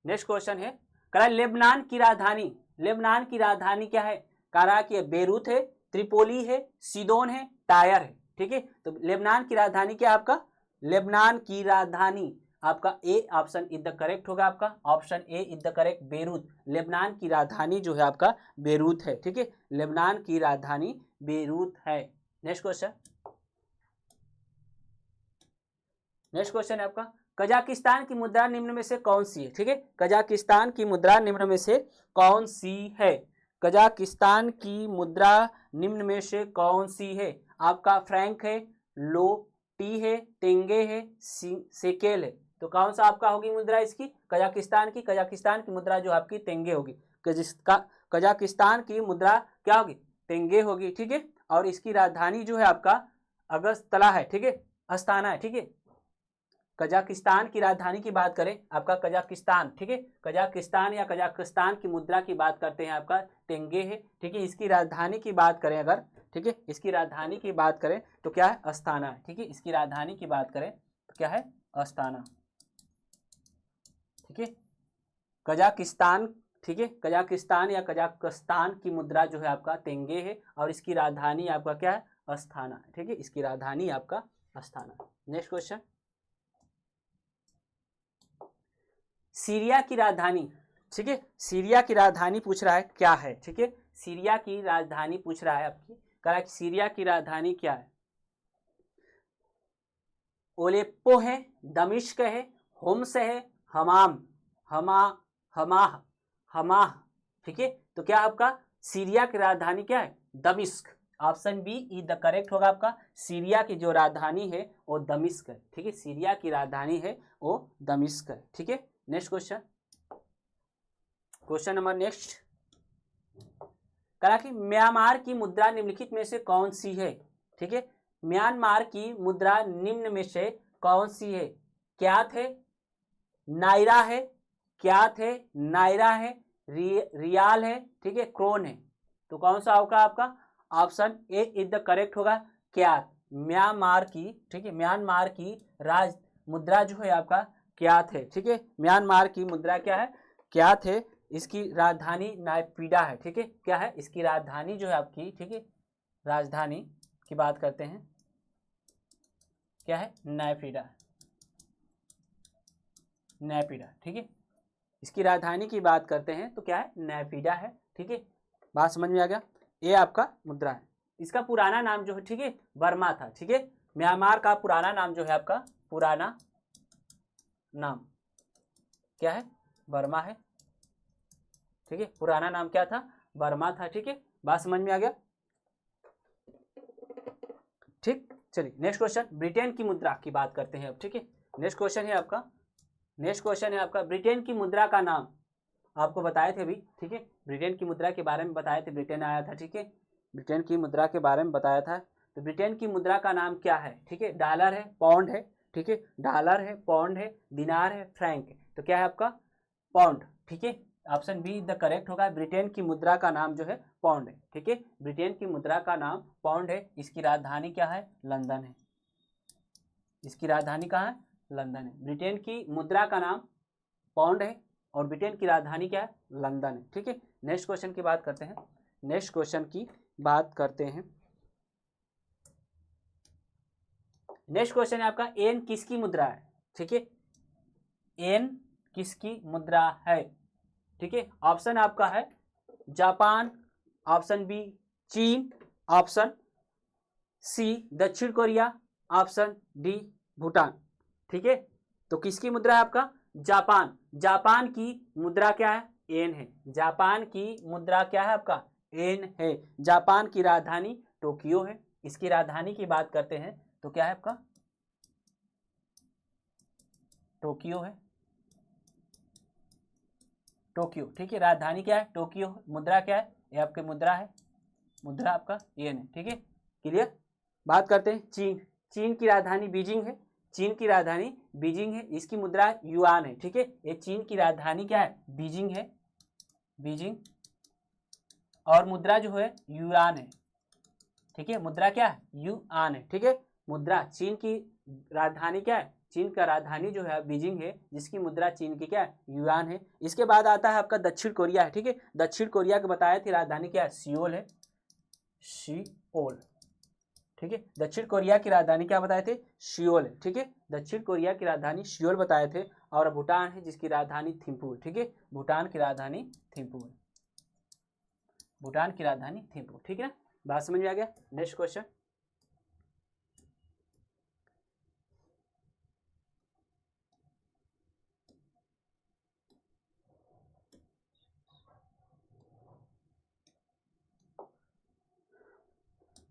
नेक्स्ट क्वेश्चन है, कह लेबनान की राजधानी, लेबनान की राजधानी क्या है, कह रहा कि बेरूत है, त्रिपोली है, सीदोन है, टायर है, ठीक है। तो लेबनान की राजधानी क्या है आपका, लेबनान की राजधानी आपका A option is the correct होगा आपका, option A is the correct, Beirut. Lebanon की राजधानी जो है आपका बेरूत है, ठीक है, लेबनान की राजधानी बेरूत है। नेक्स्ट क्वेश्चन, नेक्स्ट क्वेश्चन है आपका, कजाकिस्तान की मुद्रा निम्न में से कौन सी है, ठीक है। कजाकिस्तान की मुद्रा निम्न में से कौन सी है, कजाकिस्तान की मुद्रा निम्न में से कौन सी है, आपका फ्रैंक है, लोटी है, तेंगे है, सेकेल है। तो कौन सा आपका होगी मुद्रा इसकी, कजाकिस्तान की, कजाकिस्तान की मुद्रा जो आपकी तेंगे होगी। कजाकिस्तान की मुद्रा क्या होगी, तेंगे होगी, ठीक है। और इसकी राजधानी जो है आपका अगस्तला है, ठीक है, अस्ताना है, ठीक है। कजाकिस्तान की राजधानी की बात करें आपका कजाकिस्तान, ठीक है, कजाकिस्तान या कजाकिस्तान की मुद्रा की बात करते हैं आपका तेंगे है, ठीक है। इसकी राजधानी की बात करें अगर, ठीक है, इसकी राजधानी की बात करें तो क्या है, अस्ताना है, ठीक है। इसकी राजधानी की बात करें तो क्या है, अस्ताना, ठीक है। कजाकिस्तान, ठीक है, कजाकिस्तान या कजाकिस्तान की मुद्रा जो है आपका तेंगे है और इसकी राजधानी आपका क्या है, अस्ताना, ठीक है। इसकी राजधानी आपका अस्ताना। नेक्स्ट क्वेश्चन, सीरिया की राजधानी, ठीक है, सीरिया की राजधानी पूछ रहा है क्या है, ठीक है। सीरिया की राजधानी पूछ रहा है आपकी, कह रहा है कि सीरिया की राजधानी क्या है, ओलेप्पो है, दमिश्क है, होम्स है, हमाम, हमाह, हमाह, ठीक है। तो क्या आपका सीरिया की राजधानी क्या है, दमिश्क। Option B is the correct होगा आपका, सीरिया की जो राजधानी है वो दमिश्क है, ठीक है। सीरिया की राजधानी है वो दमिश्क है, ठीक है। Next question, question number next, कहा कि म्यांमार की मुद्रा निम्नलिखित में से कौन सी है, ठीक है। म्यांमार की मुद्रा निम्न में से कौन सी है, क्या थे, नायरा है, क्या थे, नायरा है, रियाल है, ठीक है, क्रोन है। तो कौन सा होगा आपका, option A is the correct होगा, क्या। म्यांमार की, ठीक है, म्यांमार की राज मुद्रा जो है आपका क्या थे, ठीक है। म्यांमार की मुद्रा क्या है, क्या थे। इसकी राजधानी नायपीडा है, ठीक है, क्या है इसकी राजधानी जो है आपकी, ठीक है, राजधानी की बात करते हैं क्या है, नायपीडा, नायपीडा, ठीक है। इसकी राजधानी की बात करते हैं तो क्या है, नायपीडा है, ठीक है। बात समझ में आ गया, ये आपका मुद्रा है। इसका पुराना नाम जो है, ठीक है, बर्मा था, ठीक है। म्यांमार का पुराना नाम जो है आपका, पुराना नाम क्या है, बर्मा है, ठीक है। पुराना नाम क्या था, बर्मा था, ठीक है। बात समझ में आ गया, ठीक। चलिए नेक्स्ट क्वेश्चन, ब्रिटेन की मुद्रा की बात करते हैं अब, ठीक है। नेक्स्ट क्वेश्चन है आपका, नेक्स्ट क्वेश्चन है आपका, ब्रिटेन की मुद्रा का नाम आपको बताए थे अभी, ठीक है। ब्रिटेन की मुद्रा के बारे में बताए थे, ब्रिटेन आया था, ठीक है। ब्रिटेन की मुद्रा के बारे में बताया था। तो ब्रिटेन की मुद्रा का नाम क्या है, ठीक है, डॉलर है, पाउंड है, ठीक है, डॉलर है, पाउंड है, दिनार है, फ्रैंक है। तो क्या है आपका, पाउंड, ठीक है। ऑप्शन बी द करेक्ट होगा, ब्रिटेन की मुद्रा का नाम जो है पाउंड है, ठीक है। ब्रिटेन की मुद्रा का नाम पाउंड है। इसकी राजधानी क्या है, लंदन है। इसकी राजधानी कहाँ है, लंदन है। ब्रिटेन की मुद्रा का नाम पाउंड है और ब्रिटेन की राजधानी क्या है, लंदन है, ठीक है। नेक्स्ट क्वेश्चन की बात करते हैं, नेक्स्ट क्वेश्चन की बात करते हैं, नेक्स्ट क्वेश्चन है आपका एन किसकी मुद्रा है, ठीक है, एन किसकी मुद्रा है, ठीक है। ऑप्शन आपका है जापान, ऑप्शन बी चीन, ऑप्शन सी दक्षिण कोरिया, ऑप्शन डी भूटान, ठीक है। तो किसकी मुद्रा है आपका जापान, जापान की मुद्रा क्या है एन है, जापान की मुद्रा क्या है आपका एन है। जापान की राजधानी टोक्यो है, इसकी राजधानी की बात करते हैं तो क्या है आपका टोक्यो है, टोक्यो, ठीक है। राजधानी क्या है टोक्यो, मुद्रा क्या है ये आपकी मुद्रा है, मुद्रा आपका येन है, ठीक है, क्लियर। बात करते हैं चीन, चीन की राजधानी बीजिंग है, चीन की राजधानी बीजिंग है, इसकी मुद्रा युआन है, ठीक है। ये चीन की राजधानी क्या है बीजिंग है, बीजिंग, और मुद्रा जो है युआन है, ठीक है, मुद्रा क्या है युआन है, ठीक है। मुद्रा चीन की राजधानी क्या है, चीन का राजधानी जो है बीजिंग है, जिसकी मुद्रा चीन की क्या है युआन है। इसके बाद आता है आपका दक्षिण कोरिया है, ठीक है, दक्षिण कोरिया को बताया थी राजधानी क्या है सियोल है, सियोल, ठीक है। दक्षिण कोरिया की राजधानी क्या बताए थे सियोल है, ठीक है, दक्षिण कोरिया की राजधानी सियोल बताए थे। और भूटान है जिसकी राजधानी थिम्पू है, ठीक है, भूटान की राजधानी थिम्पू है, भूटान की राजधानी थिम्पू, ठीक है ना, बात समझ में आ गया। नेक्स्ट क्वेश्चन,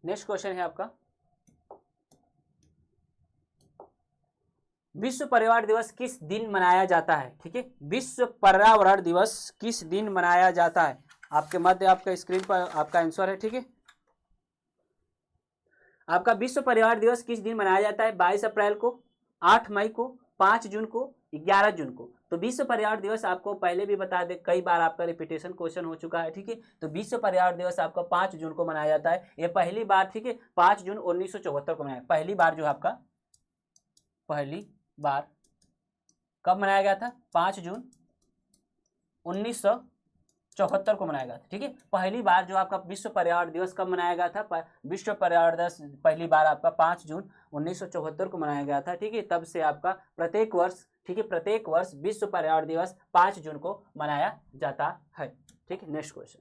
नेक्स्ट क्वेश्चन है आपका विश्व पर्यावरण दिवस किस दिन मनाया जाता है, ठीक है, विश्व पर्यावरण दिवस किस दिन मनाया जाता है। आपके मध्य आपका स्क्रीन पर आपका आंसर है, ठीक है। आपका विश्व पर्यावरण दिवस किस दिन मनाया जाता है 22 अप्रैल को, 8 मई को, 5 जून को, 11 जून को। तो विश्व पर्यावरण दिवस आपको पहले भी बता दे, कई बार आपका रिपीटेशन क्वेश्चन हो चुका है, ठीक है। तो विश्व पर्यावरण दिवस आपका 5 जून को मनाया जाता है, ये पहली बार, ठीक है, 5 जून 1974 को मनाया, पहली बार जो है आपका पहली बार कब मनाया गया था 5 जून 1974 को मनाया गया था, ठीक है। पहली बार जो आपका विश्व पर्यावरण दिवस कब मनाया गया था, विश्व पर्यावरण दिवस पहली बार आपका 5 जून 1974 को मनाया गया था, ठीक है। तब से आपका प्रत्येक वर्ष, ठीक है, प्रत्येक वर्ष विश्व पर्यावरण दिवस 5 जून को मनाया जाता है, ठीक है। नेक्स्ट क्वेश्चन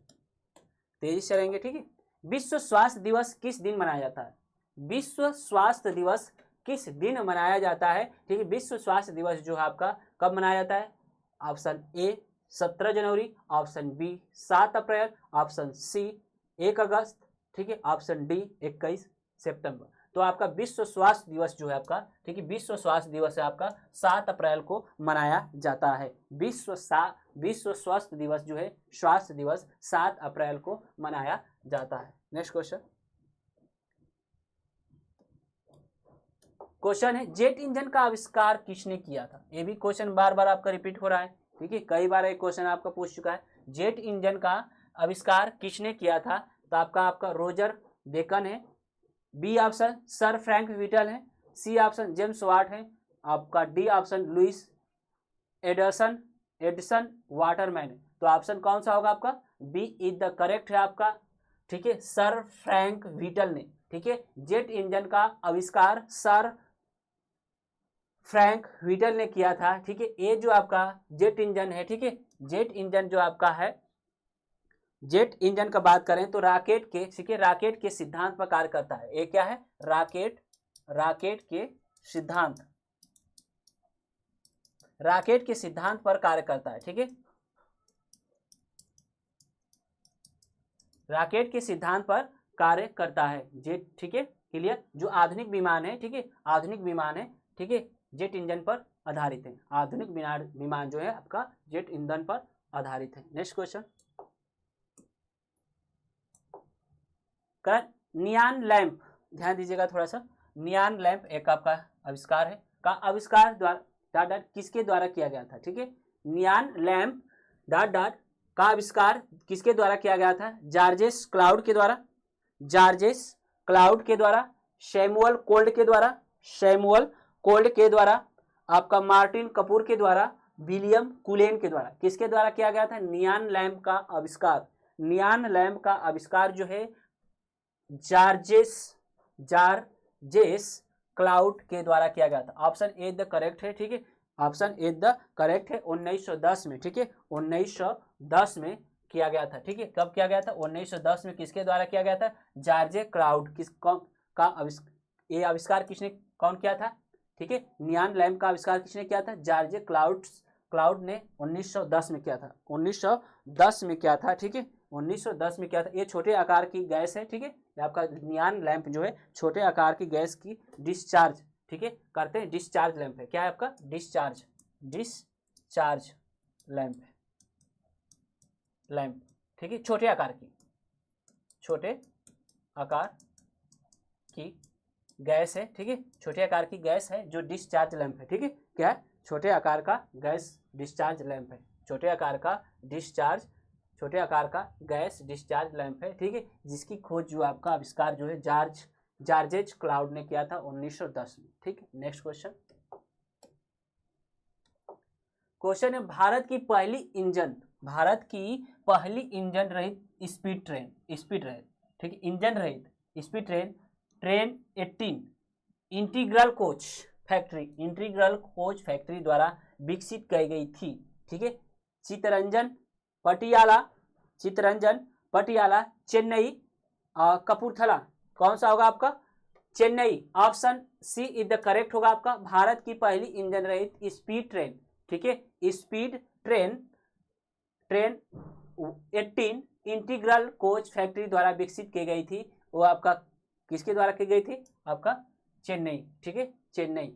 तेजी से चलेंगे, ठीक है। विश्व स्वास्थ्य दिवस किस दिन मनाया जाता है, विश्व स्वास्थ्य दिवस किस दिन मनाया जाता है, ठीक है। विश्व स्वास्थ्य दिवस जो है आपका कब मनाया जाता है, ऑप्शन ए 17 जनवरी, ऑप्शन बी 7 अप्रैल, ऑप्शन सी 1 अगस्त, ठीक है, ऑप्शन डी 21 सितंबर। तो आपका विश्व स्वास्थ्य दिवस जो है आपका, ठीक है, विश्व स्वास्थ्य दिवस है आपका 7 अप्रैल को मनाया जाता है। विश्व स्वास्थ्य दिवस जो है स्वास्थ्य दिवस 7 अप्रैल को मनाया जाता है। नेक्स्ट क्वेश्चन है जेट इंजन का आविष्कार किसने किया था। ये भी क्वेश्चन बार बार आपका रिपीट हो रहा है, ठीक है, कई बार एक क्वेश्चन आपका पूछ चुका है, जेट इंजन का आविष्कार किसने किया था। तो आपका रोजर बेकन है, B option sir Frank Whittle है, सी ऑप्शन जेम्स वाट है, आपका D option Lewis Edison Waterman है। तो ऑप्शन कौन सा होगा आपका बी इज द करेक्ट है आपका, ठीक है, सर फ्रैंक व्हिटल ने, ठीक है, जेट इंजन का आविष्कार सर फ्रैंक व्हिटल ने किया था, ठीक है। ये जो आपका जेट इंजन है, ठीक है, जेट इंजन जो आपका है, जेट इंजन का बात करें तो राकेट के, ठीक है, राकेट के सिद्धांत पर कार्य करता है। ये क्या है राकेट के सिद्धांत, राकेट के सिद्धांत पर कार्य करता है, ठीक है, राकेट के सिद्धांत पर कार्य करता है जेट, ठीक है, क्लियर। जो आधुनिक विमान है, ठीक है, आधुनिक विमान है, ठीक है, जेट इंजन पर आधारित है, आधुनिक विमान जो है आपका जेट इंजन पर आधारित है। नेक्स्ट क्वेश्चन, नियॉन लैंप, ध्यान दीजिएगा थोड़ा सा, नियॉन लैंप एक आपका आविष्कार है, का आविष्कार द्वारा किसके द्वारा किया गया था, ठीक है, नियॉन लैंप का आविष्कार किसके द्वारा किया गया था, जॉर्जेस क्लाउड के द्वारा, जॉर्जेस क्लाउड के द्वारा, सैमुअल कोल्ड के द्वारा, आपका मार्टिन कपूर के द्वारा, विलियम कुलेन के द्वारा, किसके द्वारा किया गया था नियॉन लैंप का आविष्कार। नियॉन लैंप का आविष्कार जो है जॉर्जेस क्लाउड के द्वारा किया गया था। ऑप्शन ए द करेक्ट है, ठीक है, ऑप्शन ए द करेक्ट है। 1910 में, ठीक है, 1910 में किया गया था, ठीक है। कब किया गया था? 1910 में। किसके द्वारा किया गया था? George Claude. का आविष्कार किसने कौन किया था? ठीक है, नियॉन लैम्प का आविष्कार किसने किया था? जॉर्ज क्लाउड ने 1910 में किया था, 1910 में किया था, ठीक है, 1910 में किया था। ये छोटे आकार की गैस है, ठीक है, ये आपका नियॉन लैंप जो है छोटे आकार की गैस की डिस्चार्ज, ठीक है, करते हैं। डिस्चार्ज लैंप है, क्या है आपका? डिस्चार्ज लैंप, ठीक है, छोटे आकार की गैस है, ठीक है, छोटे आकार की गैस है जो डिस्चार्ज लैंप है, ठीक है। क्या है? छोटे आकार का गैस डिस्चार्ज लैंप है, छोटे आकार का गैस डिस्चार्ज लैंप है, ठीक है, जिसकी खोज जो आपका आविष्कार जो है जॉर्ज क्लाउड ने किया था 1910 में, ठीक है। नेक्स्ट क्वेश्चन है, भारत की पहली इंजन रहित स्पीड ट्रेन, ठीक है, इंजन रहित speed train 18 integral coach factory द्वारा विकसित की गई थी, ठीक है। चितरंजन पटियाला, चेन्नई, कपूरथला। कौन सा होगा आपका? Chennai. Option C is the correct होगा आपका। भारत की पहली इंजन रहित स्पीड ट्रेन, ठीक है, speed train 18 integral coach factory द्वारा विकसित की गई थी। वो आपका किसके द्वारा की गई थी? आपका चेन्नई, ठीक है, चेन्नई।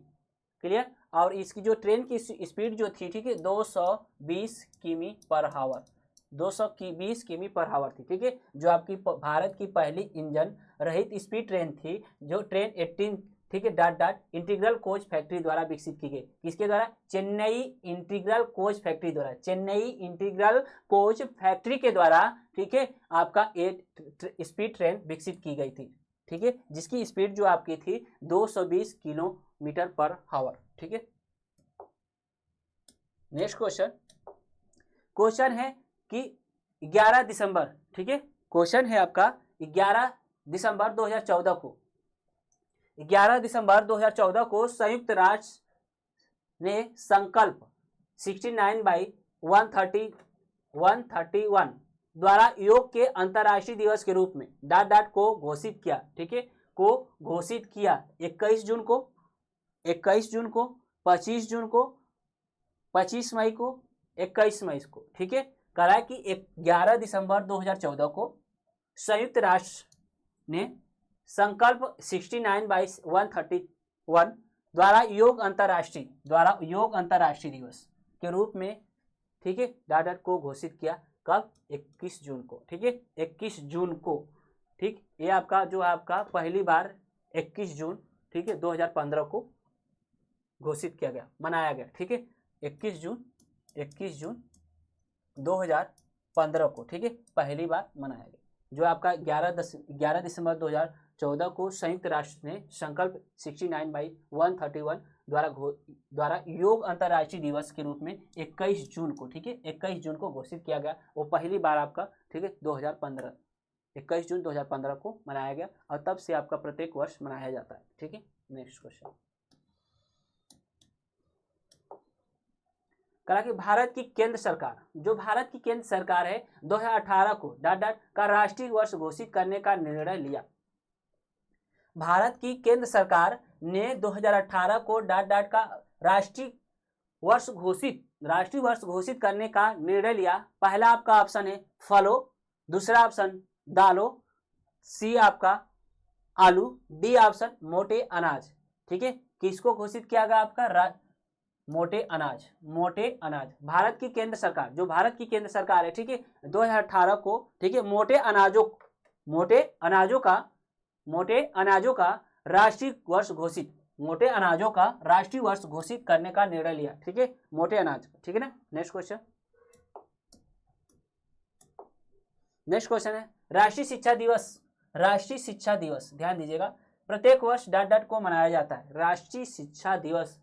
क्लियर? और इसकी जो ट्रेन की स्पीड जो थी, ठीक है, 220 किमी पर हावर, 220 किमी पर हावर थी, ठीक है। जो आपकी भारत की पहली इंजन रहित स्पीड ट्रेन थी, जो ट्रेन 18, ठीक है, इंटीग्रल कोच फैक्ट्री द्वारा विकसित की गई। किसके द्वारा? चेन्नई इंटीग्रल कोच फैक्ट्री द्वारा, चेन्नई इंटीग्रल कोच फैक्ट्री के द्वारा, ठीक है, आपका स्पीड ट्रेन विकसित की गई थी, ठीक है, जिसकी स्पीड जो आपकी थी 220 किलोमीटर पर हावर, ठीक है। नेक्स्ट क्वेश्चन है कि 11 दिसंबर, ठीक है, क्वेश्चन है आपका 11 दिसंबर 2014 को, 11 दिसंबर 2014 को संयुक्त राष्ट्र ने संकल्प 69/131 द्वारा योग के अंतर्राष्ट्रीय दिवस के रूप में को घोषित किया, ठीक है, को घोषित किया 21 जून को, 25 जून को, 25 मई को, 21 मई को, ठीक है। कहा कि 11 दिसंबर 2014 को संयुक्त राष्ट्र ने संकल्प 69/131 द्वारा योग अंतर्राष्ट्रीय दिवस के रूप में, ठीक है, को घोषित किया। कब? 21 जून को, ठीक है, 21 जून को, ठीक। ये आपका जो आपका पहली बार 21 जून, ठीक है, 2015 को घोषित किया गया, मनाया गया, ठीक है, 21 जून 2015 को, ठीक है, पहली बार मनाया गया। जो आपका 11 दिसंबर 2014 को संयुक्त राष्ट्र ने संकल्प 69/131 द्वारा योग अंतर्राष्ट्रीय दिवस के रूप में 21 जून को, ठीक है, 21 जून को घोषित किया गया। वो पहली बार आपका, ठीक है, 2015 21 जून 2015 को मनाया गया, और तब से आपका प्रत्येक वर्ष मनाया जाता है, ठीक है। नेक्स्ट क्वेश्चन, कहा कि भारत की केंद्र सरकार है 2018 को का राष्ट्रीय वर्ष घोषित करने का निर्णय लिया। भारत की केंद्र सरकार ने 2018 को का राष्ट्रीय वर्ष घोषित करने का निर्णय लिया। पहला आपका ऑप्शन है फलों, दूसरा ऑप्शन दालों, सी आपका आलू, डी ऑप्शन मोटे अनाज, ठीक है। किसको घोषित किया गया? आपका मोटे अनाज। भारत की केंद्र सरकार है, ठीक है, 2018 को, ठीक है, मोटे अनाजों का राष्ट्रीय वर्ष घोषित करने का निर्णय लिया, ठीक है, मोटे अनाज, ठीक है ना। नेक्स्ट क्वेश्चन है राष्ट्रीय शिक्षा दिवस, ध्यान दीजिएगा, प्रत्येक वर्ष को मनाया जाता है। राष्ट्रीय शिक्षा दिवस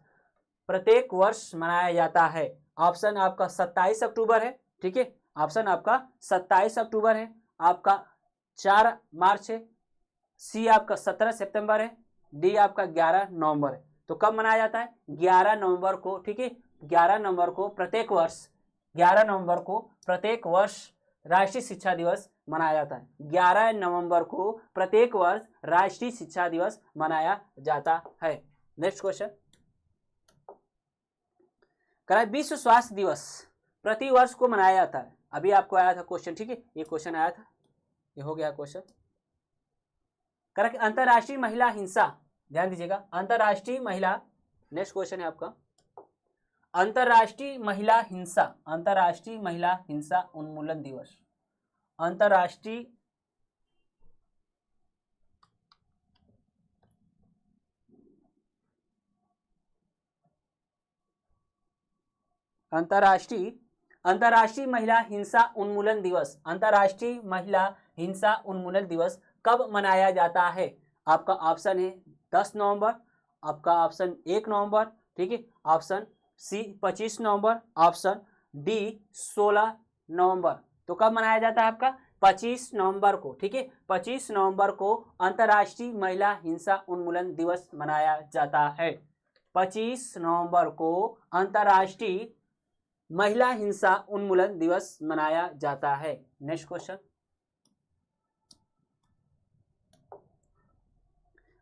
प्रत्येक वर्ष मनाया जाता है। ऑप्शन आपका 27 अक्टूबर है, ठीक है, ऑप्शन आपका 27 अक्टूबर है, आपका 4 मार्च है, सी आपका 17 सितंबर है, डी आपका 11 नवंबर है। तो कब मनाया जाता है? 11 नवंबर को, ठीक है। 11 नवंबर को प्रत्येक वर्ष, 11 नवंबर को प्रत्येक वर्ष राष्ट्रीय शिक्षा दिवस मनाया जाता है। 11 नवंबर को प्रत्येक वर्ष राष्ट्रीय शिक्षा दिवस मनाया जाता है। नेक्स्ट क्वेश्चन, विश्व स्वास्थ्य दिवस प्रति वर्ष को मनाया जाता है। अभी आपको आया था क्वेश्चन, ठीक है, ये क्वेश्चन आया था, ये हो गया क्वेश्चन। करेक्ट, अंतरराष्ट्रीय महिला हिंसा, ध्यान दीजिएगा, अंतरराष्ट्रीय महिला, नेक्स्ट क्वेश्चन है आपका, अंतरराष्ट्रीय महिला हिंसा, अंतरराष्ट्रीय महिला हिंसा उन्मूलन दिवस, अंतरराष्ट्रीय अंतरराष्ट्रीय महिला हिंसा उन्मूलन दिवस, अंतरराष्ट्रीय महिला हिंसा उन्मूलन दिवस कब मनाया जाता है? आपका ऑप्शन है 10 नवंबर, आपका ऑप्शन 1 नवंबर, ठीक है, ऑप्शन सी 25 नवंबर, ऑप्शन डी 16 नवंबर। तो कब मनाया जाता है आपका? 25 नवंबर को, ठीक है, 25 नवंबर को अंतरराष्ट्रीय महिला हिंसा उन्मूलन दिवस मनाया जाता है। 25 नवंबर को अंतरराष्ट्रीय महिला हिंसा उन्मूलन दिवस मनाया जाता है। Next question,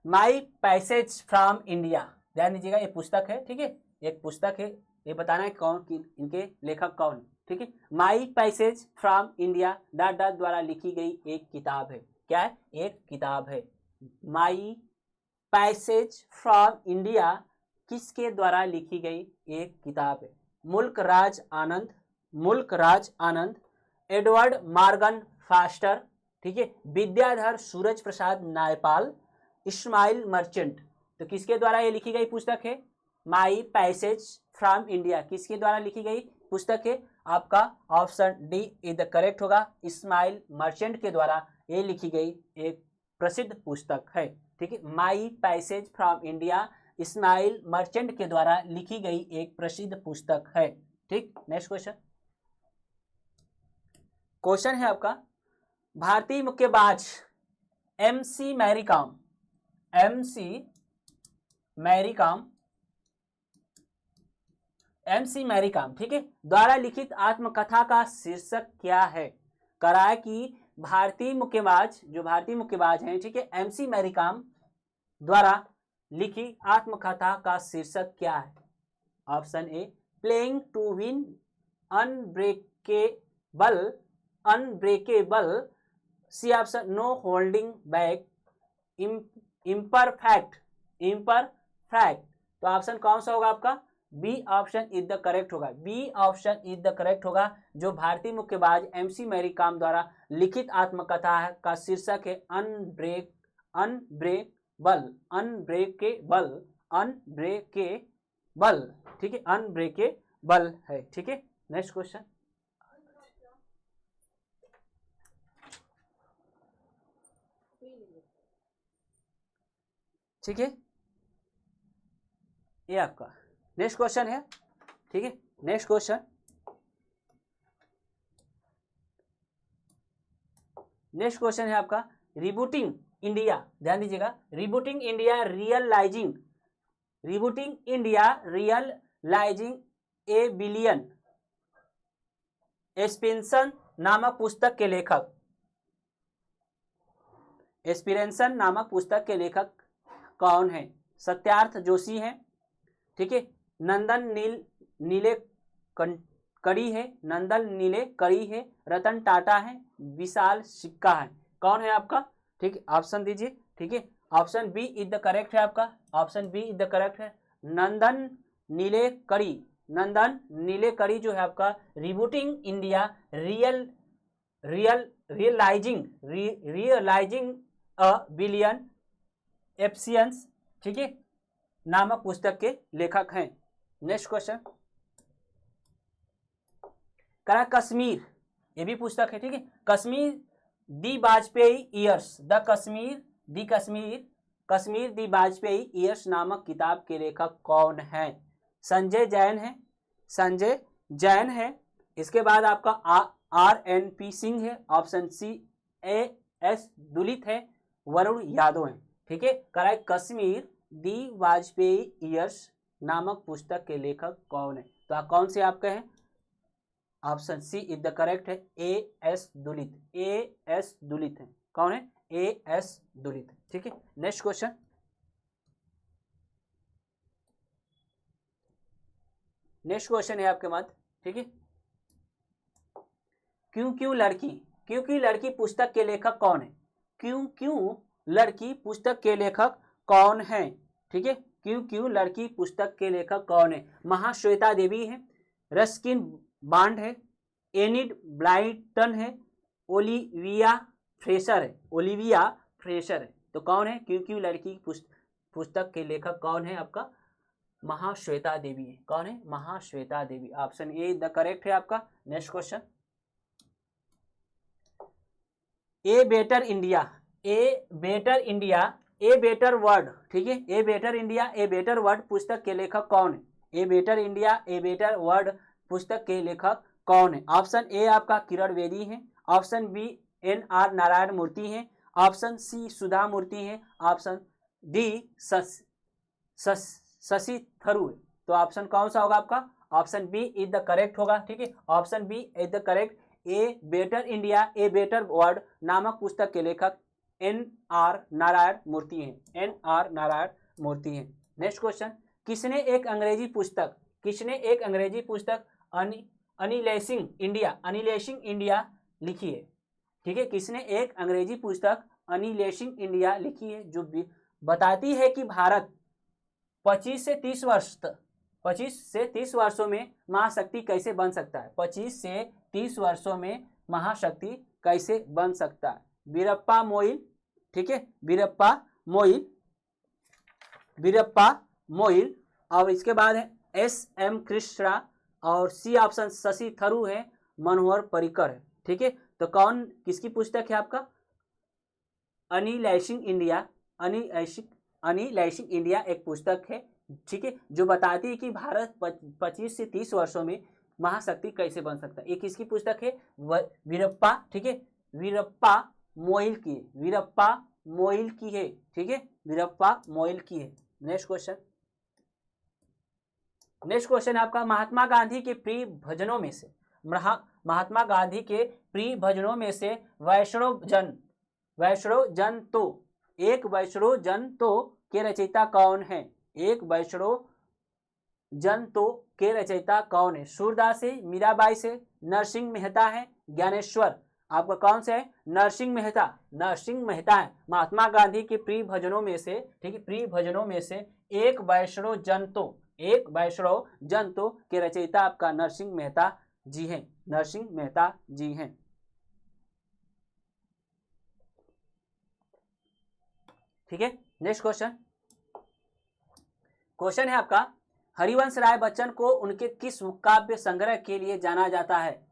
my passage from India, ध्यान दीजिएगा, ये पुस्तक है, ठीक है, एक पुस्तक है, ये बताना है कौन की, इनके लेखक कौन है, ठीक है। My passage from India dot dot द्वारा लिखी गई एक किताब है। क्या है? एक किताब है। माई पैसेज फ्रॉम इंडिया किसके द्वारा लिखी गई एक किताब है? मुल्क Raj Anand, Edward Morgan faster, ठीक है, विद्याधर सूरज प्रसाद नायपाल, इस्माइल मर्चेंट। तो किसके द्वारा ये लिखी गई पुस्तक है? माई पैसेज फ्रॉम इंडिया किसके द्वारा लिखी गई पुस्तक है? आपका option D is the correct होगा, इस्माइल मर्चेंट के द्वारा ये लिखी गई एक प्रसिद्ध पुस्तक है, ठीक है। My passage from India Ismail Merchant के द्वारा लिखी गई एक प्रसिद्ध पुस्तक है, ठीक। नेक्स्ट क्वेश्चन है आपका, भारतीय मुक्केबाज एमसी मैरीकॉम, ठीक है, द्वारा लिखित आत्मकथा का शीर्षक क्या है? कराए कि भारतीय मुक्केबाज हैं, ठीक है, एमसी मैरीकॉम द्वारा लिखी आत्मकथा का शीर्षक क्या है? Option A playing to win unbreakable, C option no holding back, imperfect. तो ऑप्शन कौन सा होगा आपका? B option is the correct होगा, B option is the correct होगा। जो भारतीय मुक्केबाज एमसी मैरीकॉम द्वारा लिखित आत्मकथा का शीर्षक है अनब्रेकेबल, ठीक है, अनब्रेकेबल है, ठीक है। नेक्स्ट क्वेश्चन, ठीक है, ये आपका नेक्स्ट क्वेश्चन है, ठीक है। नेक्स्ट क्वेश्चन है आपका, रिबूटिंग इंडिया, ध्यान दीजिएगा, rebooting India realising a billion aspiration नामक पुस्तक के लेखक कौन है? सत्यार्थ जोशी है, ठीक है, नंदन नीलेकणी है, रतन टाटा है, विशाल सिक्का है। कौन है आपका? ठीक है, ऑप्शन दीजिए, ठीक है, option B is the correct है आपका, option B is the correct है, नंदन नीलेकणी जो है आपका rebooting India realising a billion efficiency, ठीक है, नामक पुस्तक के लेखक हैं। नेक्स्ट क्वेश्चन, कश्मीर, ये भी पुस्तक है, ठीक है, कश्मीर दी वाजपेयी ईयर्स नामक किताब के लेखक कौन है? संजय जैन है, इसके बाद आपका RNP सिंह है, ऑप्शन सी AS दुलित है, वरुण यादव है, ठीक है, करा है कश्मीर दी वाजपेयी ईयर्स नामक पुस्तक के लेखक कौन है? तो आप कौन से आपके हैं? Option C is the correct है, ए एस दुलित। ए एस दुलित है। कौन है? A S Dulat. ठीक है, नेक्स्ट क्वेश्चन। नेक्स्ट क्वेश्चन है आपके मत, ठीक है, क्यों क्यों लड़की, क्यों क्यों लड़की पुस्तक के लेखक कौन है? क्यों क्यों लड़की पुस्तक के लेखक कौन है? ठीक है, क्यों क्यों लड़की पुस्तक के लेखक कौन है? महाश्वेता देवी है, रस्किन बांड है, एनिड ब्लाइटन है, ओलिविया फ्रेशर है। ओलिविया फ्रेशर है। तो कौन है क्यों क्यों लड़की पुस्तक के लेखक कौन है? आपका महाश्वेता देवी है। कौन है? महाश्वेता देवी। ऑप्शन ए द करेक्ट है आपका। Next question, A better India, a better India, a better world, ठीक है, ए better India, a better world पुस्तक के लेखक कौन है? ए better India, a better world पुस्तक के लेखक कौन है? ऑप्शन ए आपका किरण बेदी है, option B N R Narayana Murthy है, ऑप्शन सी सुधा मूर्ति है, ऑप्शन डी शशि थरूर। तो ऑप्शन कौन सा होगा आपका? Option B is the correct होगा। ठीक है, option B is the correct. A better India, a better world नामक पुस्तक के लेखक एन आर नारायण मूर्ति हैं। एन आर नारायण मूर्ति हैं। नेक्स्ट क्वेश्चन, किसने एक अंग्रेजी पुस्तक, किसने एक अंग्रेजी पुस्तक अनिलेशिंग इंडिया, अनिलेशिंग इंडिया लिखी है? ठीक है, किसने एक अंग्रेजी पुस्तक अनिलेशिंग इंडिया लिखी है, जो बताती है कि भारत 25 से 30 वर्ष तक, 25 से 30 वर्षों में महाशक्ति कैसे बन सकता है? 25 से 30 वर्षों में महाशक्ति कैसे बन सकता है? वीरप्पा मोइल, ठीक है, वीरप्पा मोइल, वीरप्पा मोइल, और इसके बाद है एस एम कृष्णा, और सी ऑप्शन शशि थरूर है, मनोहर पर्रिकर है। ठीक है, तो कौन किसकी पुस्तक है आपका? अनिलेशिंग इंडिया, अनिलेशिंग इंडिया एक पुस्तक है, ठीक है, जो बताती है कि भारत 25 से 30 वर्षों में महाशक्ति कैसे बन सकता है। ये किसकी पुस्तक है? वीरप्पा, ठीक है, वीरप्पा मोइल की, वीरप्पा मोइल की है। ठीक है, वीरप्पा मोइल की है। नेक्स्ट क्वेश्चन, नेक्स्ट क्वेश्चन आपका, महात्मा गांधी के प्रिय भजनों में से, महात्मा गांधी के प्रिय भजनों में से वैष्णव जन तो, एक वैष्णव जन तो के रचयिता कौन है? एक वैष्णव जन तो के रचयिता कौन है? सूरदास है, मीराबाई से, नरसिंह मेहता है, ज्ञानेश्वर। आपका कौन से है? नरसिंह मेहता, नरसिंह मेहता है महात्मा गांधी के प्रिय भजनों में से। ठीक है, प्रिय भजनों में से एक वैष्णव जन तो, एक वैष्णव जन तो के रचयिता आपका नरसिंह मेहता जी हैं, नरसिंह मेहता जी हैं। ठीक है, नेक्स्ट क्वेश्चन, क्वेश्चन है आपका, हरिवंश राय बच्चन को उनके किस काव्य संग्रह के लिए जाना जाता है?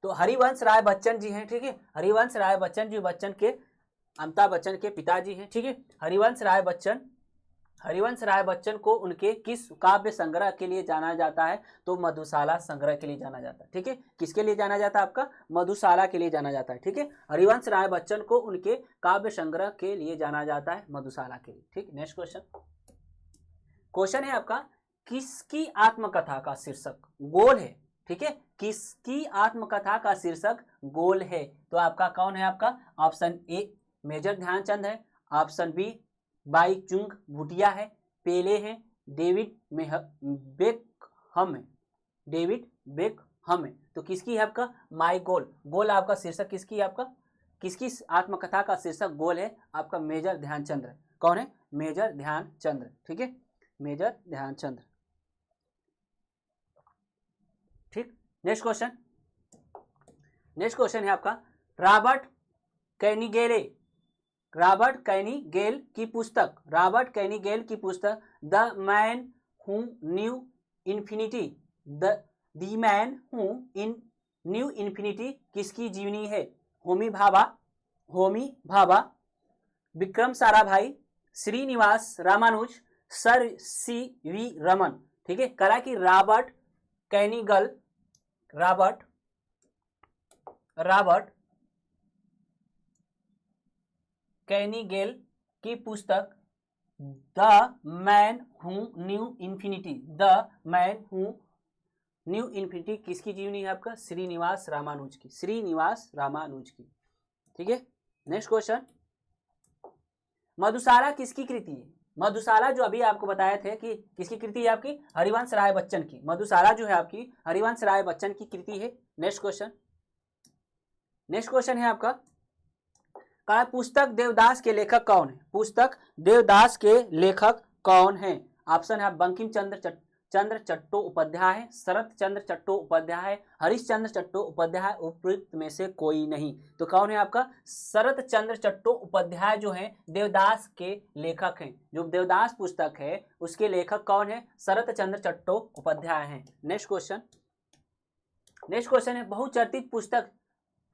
तो हरिवंश राय बच्चन जी हैं, ठीक है, हरिवंश राय बच्चन जी बच्चन के, अमिताभ बच्चन के पिताजी हैं। ठीक है, हरिवंश राय बच्चन को उनके किस काव्य संग्रह के लिए जाना जाता है? तो मधुशाला संग्रह के लिए जाना जाता है। ठीक है, किसके लिए जाना जाता है आपका? मधुशाला के लिए जाना जाता है। ठीक है, हरिवंश राय बच्चन को उनके काव्य संग्रह के लिए जाना जाता है मधुशाला के लिए। ठीक, नेक्स्ट क्वेश्चन, क्वेश्चन है आपका, किसकी आत्मकथा का शीर्षक गोल है? ठीक है, किसकी आत्मकथा का शीर्षक गोल है? तो आपका कौन है? आपका ऑप्शन ए मेजर ध्यानचंद है, ऑप्शन बी बाई चुंग भूटिया है, पेले है, डेविड बेकहम है, डेविड बेकहम है। तो किसकी है आपका? माई गोल, गोल आपका शीर्षक किसकी है? आपका किसकी आत्मकथा का शीर्षक गोल है? आपका मेजर ध्यानचंद्र। कौन है? मेजर ध्यानचंद्र। ठीक है, मेजर ध्यानचंद्र। ठीक, नेक्स्ट क्वेश्चन, नेक्स्ट क्वेश्चन है आपका, रॉबर्ट कैनिगेल की पुस्तक, रॉबर्ट कैनिगेल की पुस्तक the man who knew infinity, the man who in knew infinity किसकी जीवनी है? Homi Bhabha, Vikram Sarabhai, Srinivasa Ramanuja, sir C V Raman. ठीक है, करा कि रॉबर्ट कैनिगेल की पुस्तक the man who knew infinity, the man who knew infinity किसकी जीवनी है आपका? श्रीनिवास रामानुज की, श्रीनिवास रामानुज की। ठीक है, नेक्स्ट क्वेश्चन, मधुशाला किसकी कृति है? मधुशाला जो अभी आपको बताए थे कि किसकी कृति है आपकी? हरिवंश राय बच्चन की। मधुशाला जो है आपकी हरिवंश राय बच्चन की कृति है। नेक्स्ट क्वेश्चन, नेक्स्ट क्वेश्चन है आपका, कहा पुस्तक देवदास के लेखक कौन है? पुस्तक देवदास के लेखक कौन है? ऑप्शन है बंकिम चंद्र चट्टोपाध्याय, शरत चंद्र चट्टोपाध्याय, हरिश्चंद्र चट्टोपाध्याय, उपयुक्त में से कोई नहीं। तो कौन है आपका? शरत चंद्र चट्टोपाध्याय जो है देवदास के लेखक हैं। जो देवदास पुस्तक है उसके लेखक कौन है? शरत चंद्र चट्टोपाध्याय हैं। नेक्स्ट क्वेश्चन, नेक्स्ट क्वेश्चन है, बहुचर्चित पुस्तक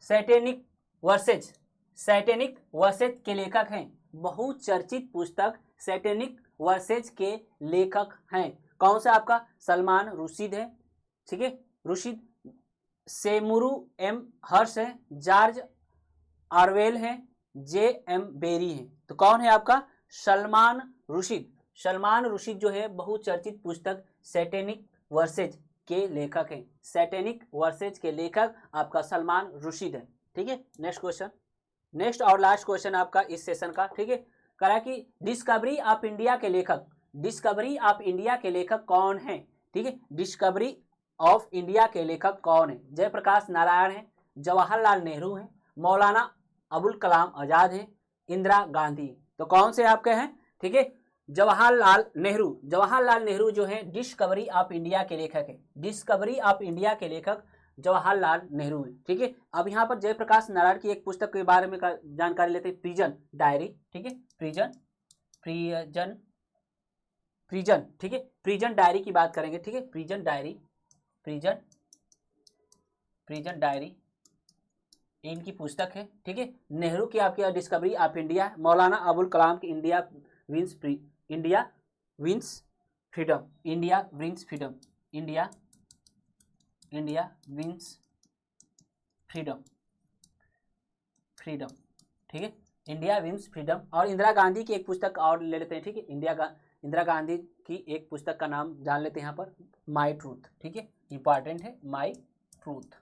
सैटेनिक वर्सेज, सैटेनिक वर्सेज के लेखक हैं। बहुचर्चित पुस्तक सैटेनिक वर्सेज के लेखक हैं। कौन सा आपका? सलमान रुशीद है, ठीक है, रुशीद, सेमुरु एम हर्ष है, जॉर्ज ऑरवेल है, जे एम बेरी है। तो कौन है आपका? सलमान रुशीद। सलमान रुशीद जो है बहुचर्चित पुस्तक सैटेनिक वर्सेज के लेखक हैं। सैटेनिक वर्सेज के लेखक आपका सलमान रुशीद है। ठीक है, नेक्स्ट क्वेश्चन, नेक्स्ट और लास्ट क्वेश्चन आपका इस सेशन का। ठीक है, करा कि डिस्कवरी ऑफ इंडिया के लेखक, डिस्कवरी ऑफ इंडिया के लेखक कौन है? ठीक है, डिस्कवरी ऑफ इंडिया के लेखक कौन है? जयप्रकाश नारायण है, जवाहरलाल नेहरू है, मौलाना अबुल कलाम आजाद है, इंदिरा गांधी। तो कौन से आपके हैं? ठीक है, जवाहरलाल नेहरू। जवाहरलाल नेहरू जो है डिस्कवरी ऑफ इंडिया के लेखक है। डिस्कवरी ऑफ इंडिया के लेखक जवाहरलाल नेहरू है। ठीक है, अब यहाँ पर जयप्रकाश नारायण की एक पुस्तक के बारे में जानकारी लेते हैं, प्रिजन डायरी। ठीक है, प्रिजन प्रिजन, ठीक है, प्रिजन डायरी की बात करेंगे। ठीक है, प्रिजन डायरी, प्रिजन डायरी इनकी पुस्तक है। ठीक है, नेहरू की आपकी डिस्कवरी ऑफ इंडिया, मौलाना अबुल कलाम की India wins freedom, India wins freedom, India wins freedom, ठीक है, इंडिया विंस फ्रीडम। और इंदिरा गांधी की एक पुस्तक और ले लेते हैं। ठीक है, इंदिरा गांधी की एक पुस्तक का नाम जान लेते हैं यहाँ पर, माई ट्रूथ। ठीक है, इंपॉर्टेंट है, माई ट्रूथ।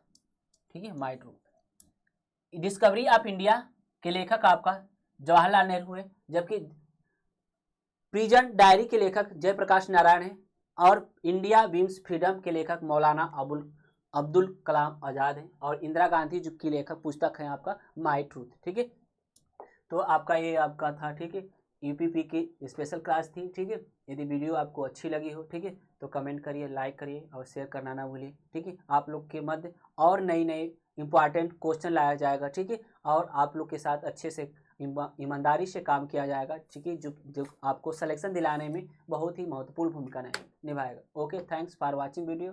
ठीक है, my truth. Discovery of India के लेखक आपका जवाहरलाल नेहरू है, जबकि प्रिजन डायरी के लेखक जयप्रकाश नारायण है, और इंडिया विंस फ्रीडम के लेखक मौलाना अब्दुल कलाम आजाद हैं, और इंदिरा गांधी जो की लेखक पुस्तक है आपका माई ट्रूथ। ठीक है, तो आपका ये आपका था। ठीक है, यूपीपी की स्पेशल क्लास थी। ठीक है, यदि वीडियो आपको अच्छी लगी हो, ठीक है, तो कमेंट करिए, लाइक करिए और शेयर करना ना भूलिए। ठीक है, आप लोग के मध्य और नए इंपॉर्टेंट क्वेश्चन लाया जाएगा। ठीक है, और आप लोग के साथ अच्छे से ईमानदारी से काम किया जाएगा। ठीक है, जो आपको सिलेक्शन दिलाने में बहुत ही महत्वपूर्ण भूमिका निभाएगा। Okay, thanks for watching video.